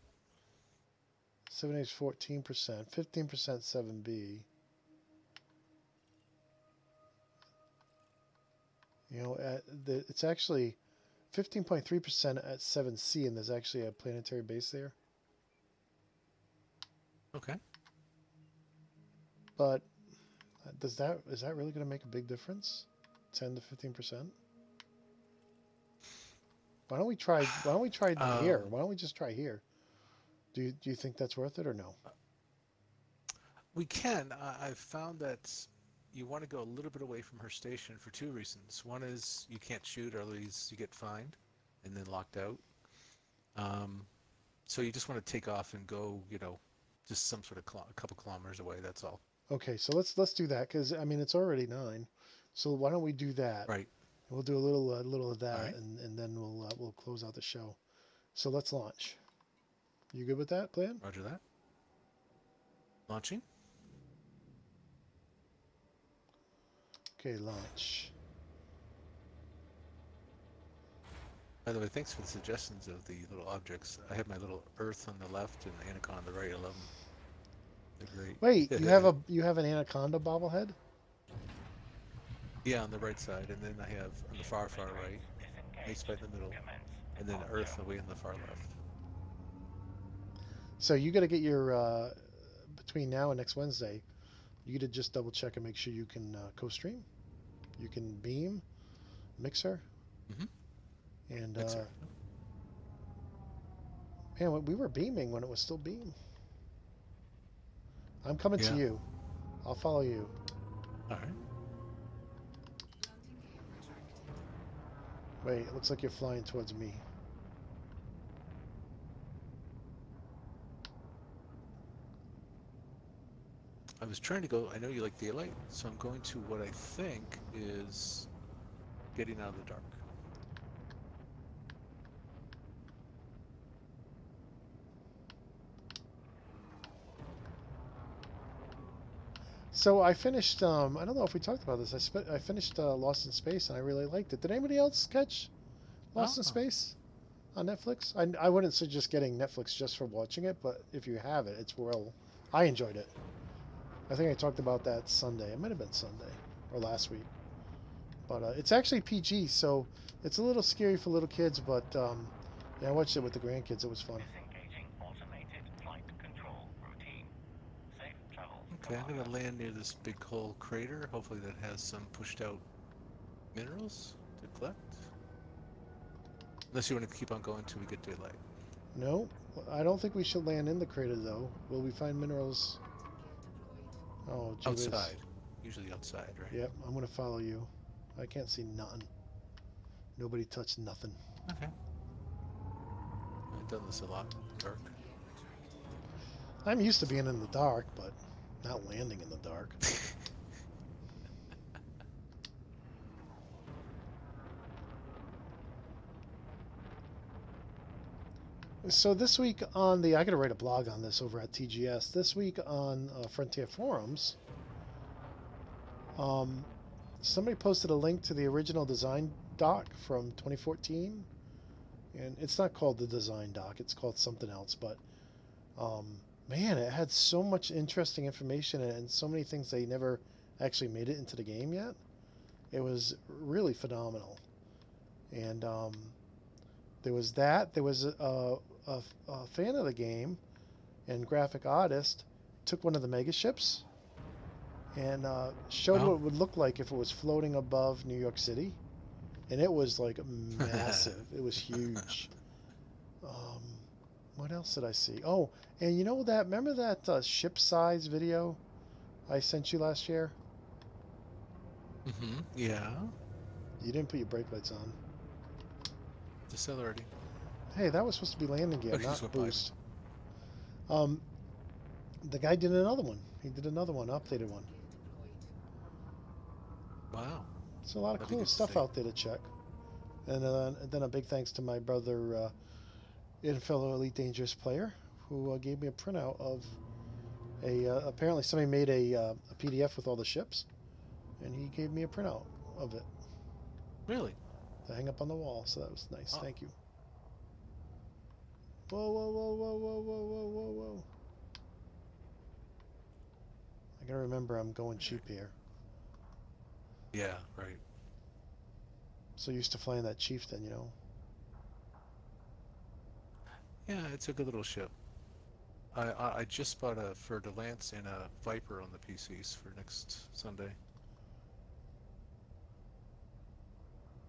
A: 7A is 14%, 15% 7B. It's actually 15.3% at 7C, and there's actually a planetary base there.
B: Okay.
A: But is that really going to make a big difference? 10 to 15%? Why don't we try here? Why don't we just try here? Do you think that's worth it or no?
B: We can. I've found that you want to go a little bit away from her station for two reasons. One is you can't shoot, or at least you get fined and then locked out. So you just want to take off and go, just some sort of a couple kilometers away. That's all.
A: Okay, so let's do that because it's already 9. So why don't we do that?
B: Right.
A: We'll do a little of that,
B: Alright.
A: and then we'll close out the show. So let's launch. You good with that plan?
B: Roger that. Launching.
A: Okay, launch.
B: By the way, thanks for the suggestions of the little objects. I have my little Earth on the left and the Anaconda on the right. I love them. They're great.
A: Wait, you have an Anaconda bobblehead?
B: Yeah, on the right side, and then I have on the far right Macebyte in the middle, and then Earth away in the far left.
A: So you got to get your between now and next Wednesday. You got to just double check and make sure you can co-stream. You can beam, mixer, and
B: Mixer.
A: man, we were beaming when it was still beam. I'm coming to
B: Yeah.
A: you. I'll follow you.
B: All right.
D: Landing gear retracted.
A: Wait, it looks like you're flying towards me.
B: I was trying to go. I know you like daylight, so I'm going to what I think is getting out of the dark.
A: So I finished. I don't know if we talked about this. I finished Lost in Space, and I really liked it. Did anybody else catch Lost in
B: Oh.
A: Space on Netflix? I wouldn't suggest getting Netflix just for watching it, but if you have it, it's well. I enjoyed it. I think I talked about that Sunday. It might have been Sunday or last week. But it's actually PG, so it's a little scary for little kids. But yeah, I watched it with the grandkids. It was fun.
E: Disengaging automated flight control routine. Safe travels.
B: Okay, I'm gonna land near this big hole crater. Hopefully that has some pushed out minerals to collect. Unless you want to keep on going till we get daylight.
A: No, I don't think we should land in the crater though. Will we find minerals?
D: Landing gear deployed.
A: Oh, gee whiz.
B: Outside. Usually outside, right?
A: Yep, I'm gonna follow you. I can't see nothing. Nobody touched nothing.
B: Okay. I've done this a lot in the dark.
D: Landing gear retracted.
A: I'm used to being in the dark, but not landing in the dark. So this week on the, I gotta write a blog on this over at TGS. This week on Frontier Forums, somebody posted a link to the original design doc from 2014, and it's not called the design doc; it's called something else. But man, it had so much interesting information and so many things they never actually made it into the game yet. It was really phenomenal, and there was that. There was a fan of the game and graphic artist took one of the mega ships and showed
B: Oh.
A: what it would look like if it was floating above New York City, and it was like massive. It was huge. What else did I see? Oh, and you know that? Remember that ship size video I sent you last year?
B: Yeah.
A: You didn't put your brake lights on.
B: Decelerating.
A: Hey, that was supposed to be landing gear,
B: Oh, she just
A: not
B: went by.
A: boost. The guy did another one. He did another one, updated one.
D: Gear deployed.
B: Wow.
A: There's a lot of
B: That'd be
A: cool
B: good to
A: stuff
B: see.
A: out there to check. And then a big thanks to my brother, and fellow Elite Dangerous player, who gave me a printout of apparently somebody made a PDF with all the ships, and he gave me a printout of it
B: Really?
A: to hang up on the wall. So that was nice.
B: Oh.
A: Thank you. Whoa, whoa, whoa, whoa, whoa, whoa, whoa, whoa, whoa. I gotta remember I'm going cheap here.
B: Yeah, right.
A: So used to flying that Chieftain, you know.
B: Yeah, it's a good little ship. I just bought a for the Lance and a Viper on the PCs for next Sunday.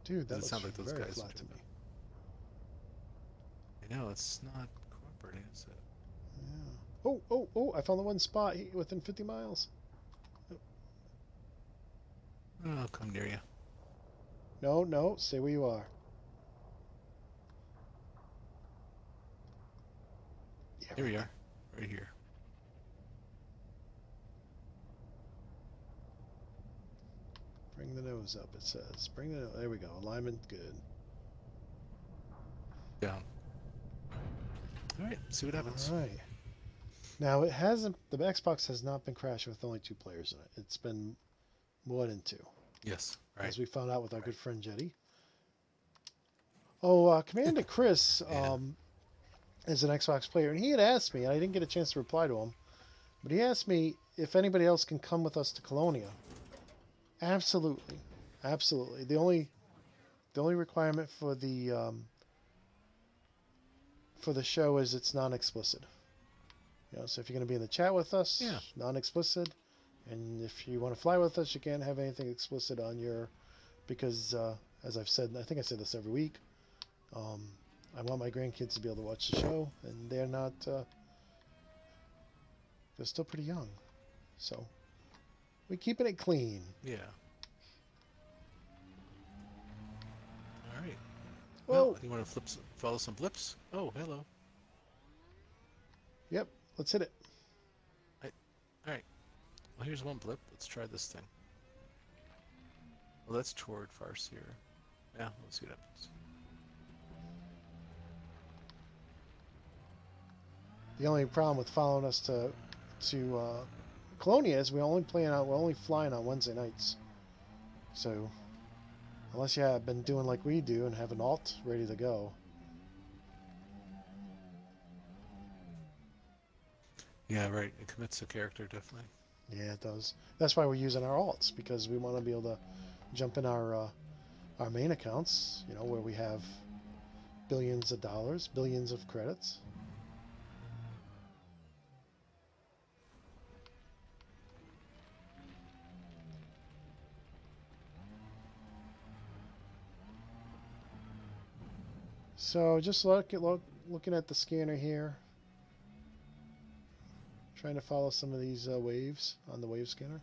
A: Dude, that
B: Does it
A: looks
B: sound like those
A: very
B: guys
A: flat
B: are
A: to
B: doing
A: me.
B: I know it's not cooperating, is it?
A: Yeah. Oh, oh, oh! I found the one spot within 50 miles.
B: I'll come near you.
A: No, no, stay where you are. Yeah,
B: Here we are, right here.
A: Bring the nose up, it says. Bring the there we go. Alignment good.
B: Down. All right, see what happens.
A: All right. Now it hasn't. The Xbox has not been crashing with only 2 players in it. It's been more than 2,
B: Yes, right.
A: as we found out with our good friend Jetty. Oh, Commander Chris
B: Yeah.
A: is an Xbox player, and he had asked me, and I didn't get a chance to reply to him, but he asked me if anybody else can come with us to Colonia. Absolutely, absolutely. The only The only requirement for the show is it's non-explicit. You know, so if you're going to be in the chat with us,
B: Yeah.
A: non-explicit, and if you want to fly with us, you can't have anything explicit on your, because as I've said, I think I say this every week. I want my grandkids to be able to watch the show, and they're not. They're still pretty young, so we're keeping it clean.
B: Yeah. All right.
A: Whoa.
B: Well, you want to follow some blips? Oh, hello.
A: Yep. Let's hit it.
B: All right. Well, here's one blip. Let's try this thing. Well, that's toward Farseer. Yeah, let's see what happens.
A: The only problem with following us to Colonia is we're only flying on Wednesday nights. So unless you have been doing like we do and have an alt ready to go.
B: Yeah, right. It commits a character, definitely.
A: Yeah, it does. That's why we're using our alts, because we want to be able to jump in our main accounts, you know, where we have billions of dollars, billions of credits. So just looking at the scanner here, trying to follow some of these waves on the wave scanner.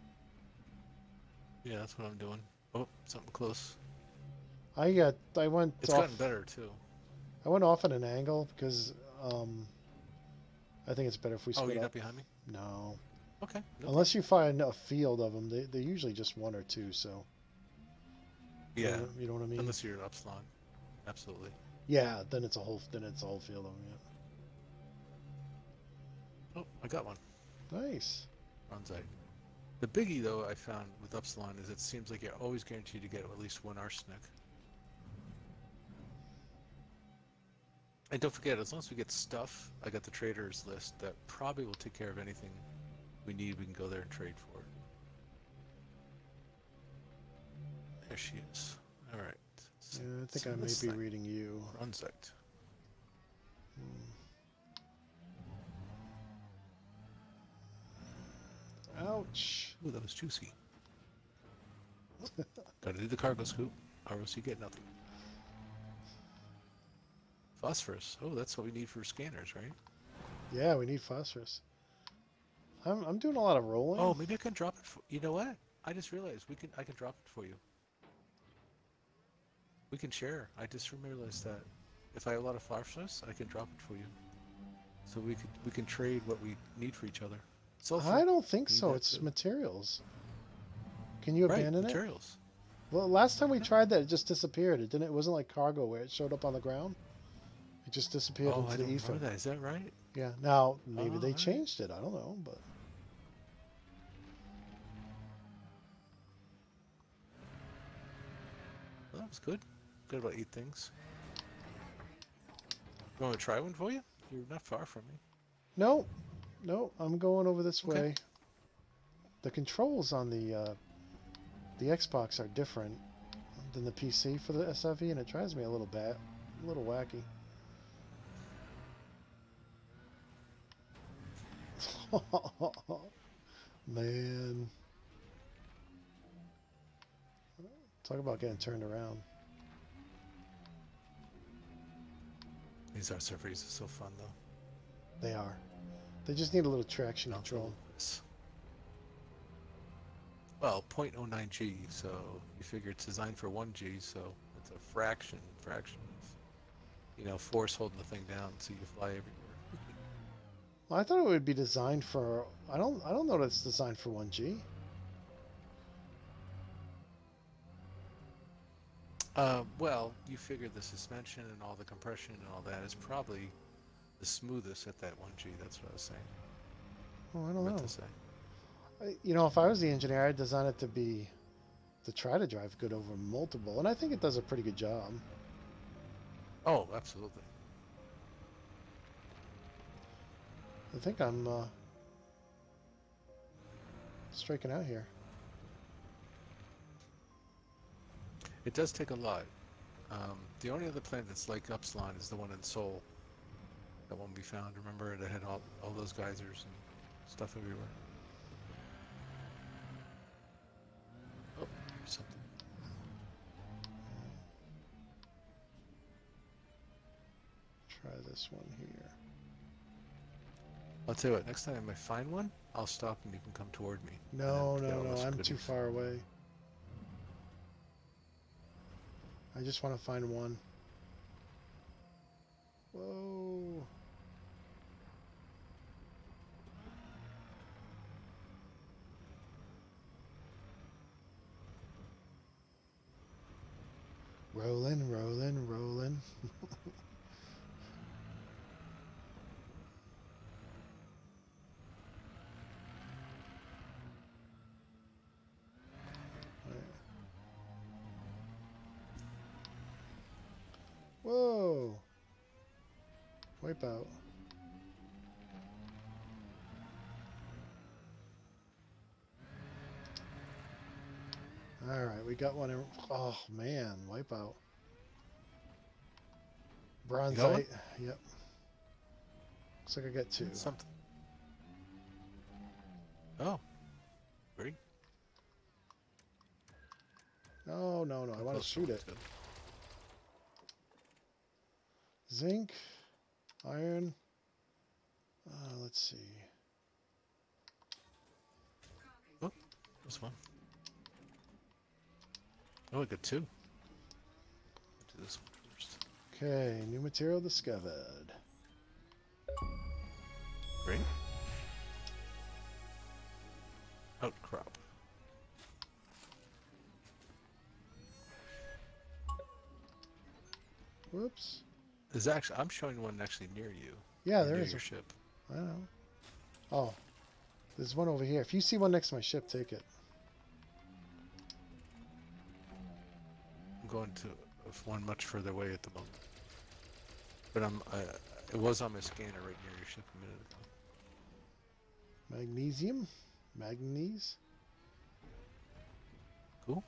B: Yeah, that's what I'm doing. Oh, something close.
A: I went
B: It's
A: off.
B: gotten better too.
A: I went off at an angle because I think it's better if we
B: Oh,
A: split
B: you're
A: up.
B: not behind me?
A: No,
B: Okay. No
A: unless you find a field of them, they're usually just one or two. So
B: Yeah.
A: you know what I mean.
B: Unless you're an upsilon. Absolutely.
A: Yeah, then it's a whole field of them.
B: Oh, I got one.
A: Yeah. Nice.
B: Bronzite. The biggie, though, I found with upsilon is it seems like you're always guaranteed to get at least one arsenic. And don't forget, as long as we get stuff, I got the traders list that probably will take care of anything we need. We can go there and trade for it. There she is. All right.
A: Yeah, I think
B: So
A: I may
B: this
A: be
B: thing,
A: reading you.
B: Bronzite.
A: Ouch.
B: Ooh, that was juicy. Gotta do the cargo scoop, or else you get nothing. Phosphorus. Oh, that's what we need for scanners, right?
A: Yeah, we need phosphorus. I'm doing a lot of rolling.
B: Oh, maybe I can drop it. You know what? I just realized I can drop it for you. We can share. I just realized that if I have a lot of phosphorus, I can drop it for you. So we can trade what we need for each other. Sulfur.
A: I don't think
B: Need
A: so.
B: that
A: It's
B: too.
A: materials. Can you abandon it?
B: Materials.
A: Well, last time we tried that, it just disappeared. It didn't. It wasn't like cargo where it showed up on the ground. It just disappeared
B: Oh, I
A: into the
B: don't
A: ether.
B: remember that. Is that right?
A: Yeah. Now maybe
B: Oh,
A: they
B: alright.
A: changed it. I don't know, but
B: Well, that was good. Good about 8 things. You want me to try one for you? You're not far from me.
A: no. I'm going over this
B: Okay.
A: way. The controls on the Xbox are different than the PC for the SIV, and it drives me a little wacky. Man. Talk about getting turned around.
B: These RCVs are so fun, though.
A: They are. They just need a little traction
B: Bounce
A: control.
B: all over this. Well, 0.09G, so you figure it's designed for 1G, so it's a fraction of, force holding the thing down, so you fly everywhere.
A: Well, I thought it would be designed for. I don't know that it's designed for 1G.
B: Well, you figure the suspension and all the compression and all that is probably the smoothest at that 1G. That's what I was saying.
A: Oh, I don't
B: Meant
A: know.
B: to say.
A: You know, if I was the engineer, I'd design it to try to drive good over multiple, and I think it does a pretty good job.
B: Oh, absolutely.
A: I think I'm striking out here.
B: It does take a lot. The only other planet that's like Upsilon is the one in Sol. That one we found. Remember, that had all those geysers and stuff everywhere. Oh, there's something.
A: Try this one here.
B: I'll tell you what, next time I find one, I'll stop and you can come toward me.
A: No,
B: and then
A: no,
B: get all
A: no.
B: those
A: I'm too
B: goodies.
A: far away. I just want to find one. Whoa. Rolling, rolling, rolling. Whoa. Wipe out. All right, we got one. Oh man, wipe out. Bronzite. Yep. Looks like I got two.
B: Something. Oh, great.
A: No, no, no. I want to
B: Close
A: shoot
B: one's
A: it.
B: good.
A: Zinc, iron. Let's see.
B: Oh, there's one. Oh, I got two. Do this one first.
A: Okay, new material discovered.
B: Great. Outcrop.
A: Whoops.
B: There's actually, I'm showing one actually near you.
A: Yeah,
B: or
A: there
B: near
A: is.
B: your ship.
A: I know. Oh, there's one over here. If you see one next to my ship, take it.
B: I'm going to one much further away at the moment. But it was on my scanner right near your ship a minute ago.
A: Magnesium? Manganese?
B: Cool.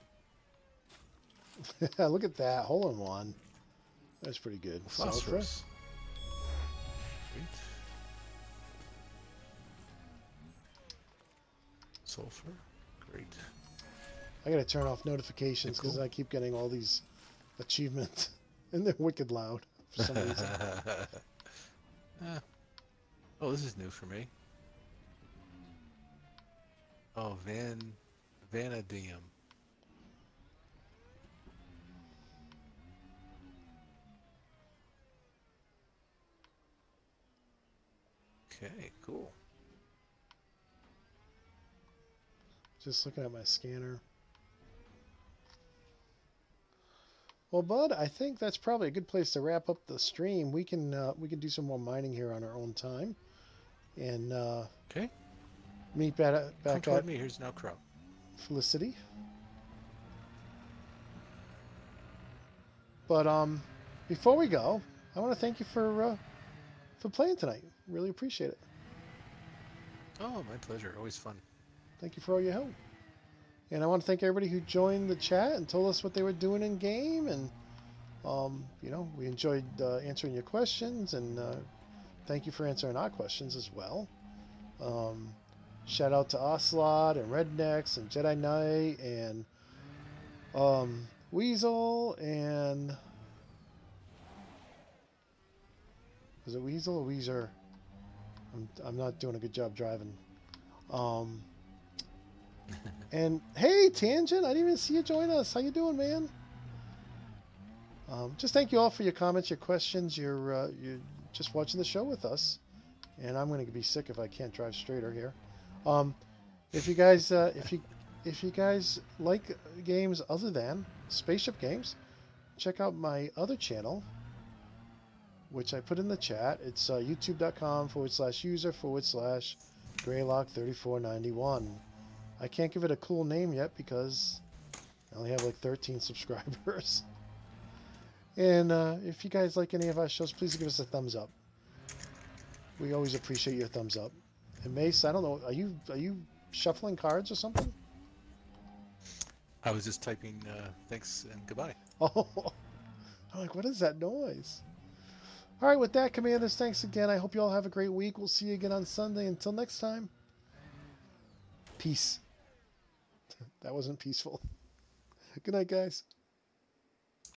A: Look at that. Hole in one. That's pretty good. Sulfur.
B: Phosphorus. Great. Sulfur. Great.
A: I gotta turn off notifications
B: Yeah,
A: because
B: cool.
A: I keep getting all these achievements. And they're wicked loud for some reason.
B: Ah. Oh, this is new for me. Oh, vanadium. Okay, cool.
A: Just looking at my scanner. Well, Bud, I think that's probably a good place to wrap up the stream. We can do some more mining here on our own time, and
B: Okay,
A: meet
B: come
A: back
B: toward
A: at
B: me. Here's an outcrop.
A: Felicity. But before we go, I want to thank you for playing tonight. Really appreciate it.
B: Oh, my pleasure. Always fun.
A: Thank you for all your help. And I want to thank everybody who joined the chat and told us what they were doing in game. And, you know, we enjoyed answering your questions. And thank you for answering our questions as well. Shout out to Ocelot and Rednecks and Jedi Knight and Weasel and... Was it Weasel or Weezer? I'm not doing a good job driving. And hey, Tangent, I didn't even see you join us. How you doing, man? Just thank you all for your comments, your questions. You're just watching the show with us, and I'm going to be sick if I can't drive straighter here. If you guys if you guys like games other than spaceship games, check out my other channel, which I put in the chat. It's youtube.com/user/Greylock3491. I can't give it a cool name yet because I only have like 13 subscribers. And if you guys like any of our shows, please give us a thumbs up. We always appreciate your thumbs up. And Mace, I don't know, are you shuffling cards or something?
B: I was just typing thanks and goodbye.
A: Oh, I'm like, what is that noise? All right, with that, Commanders, thanks again. I hope you all have a great week. We'll see you again on Sunday. Until next time, peace. That wasn't peaceful. Good night, guys.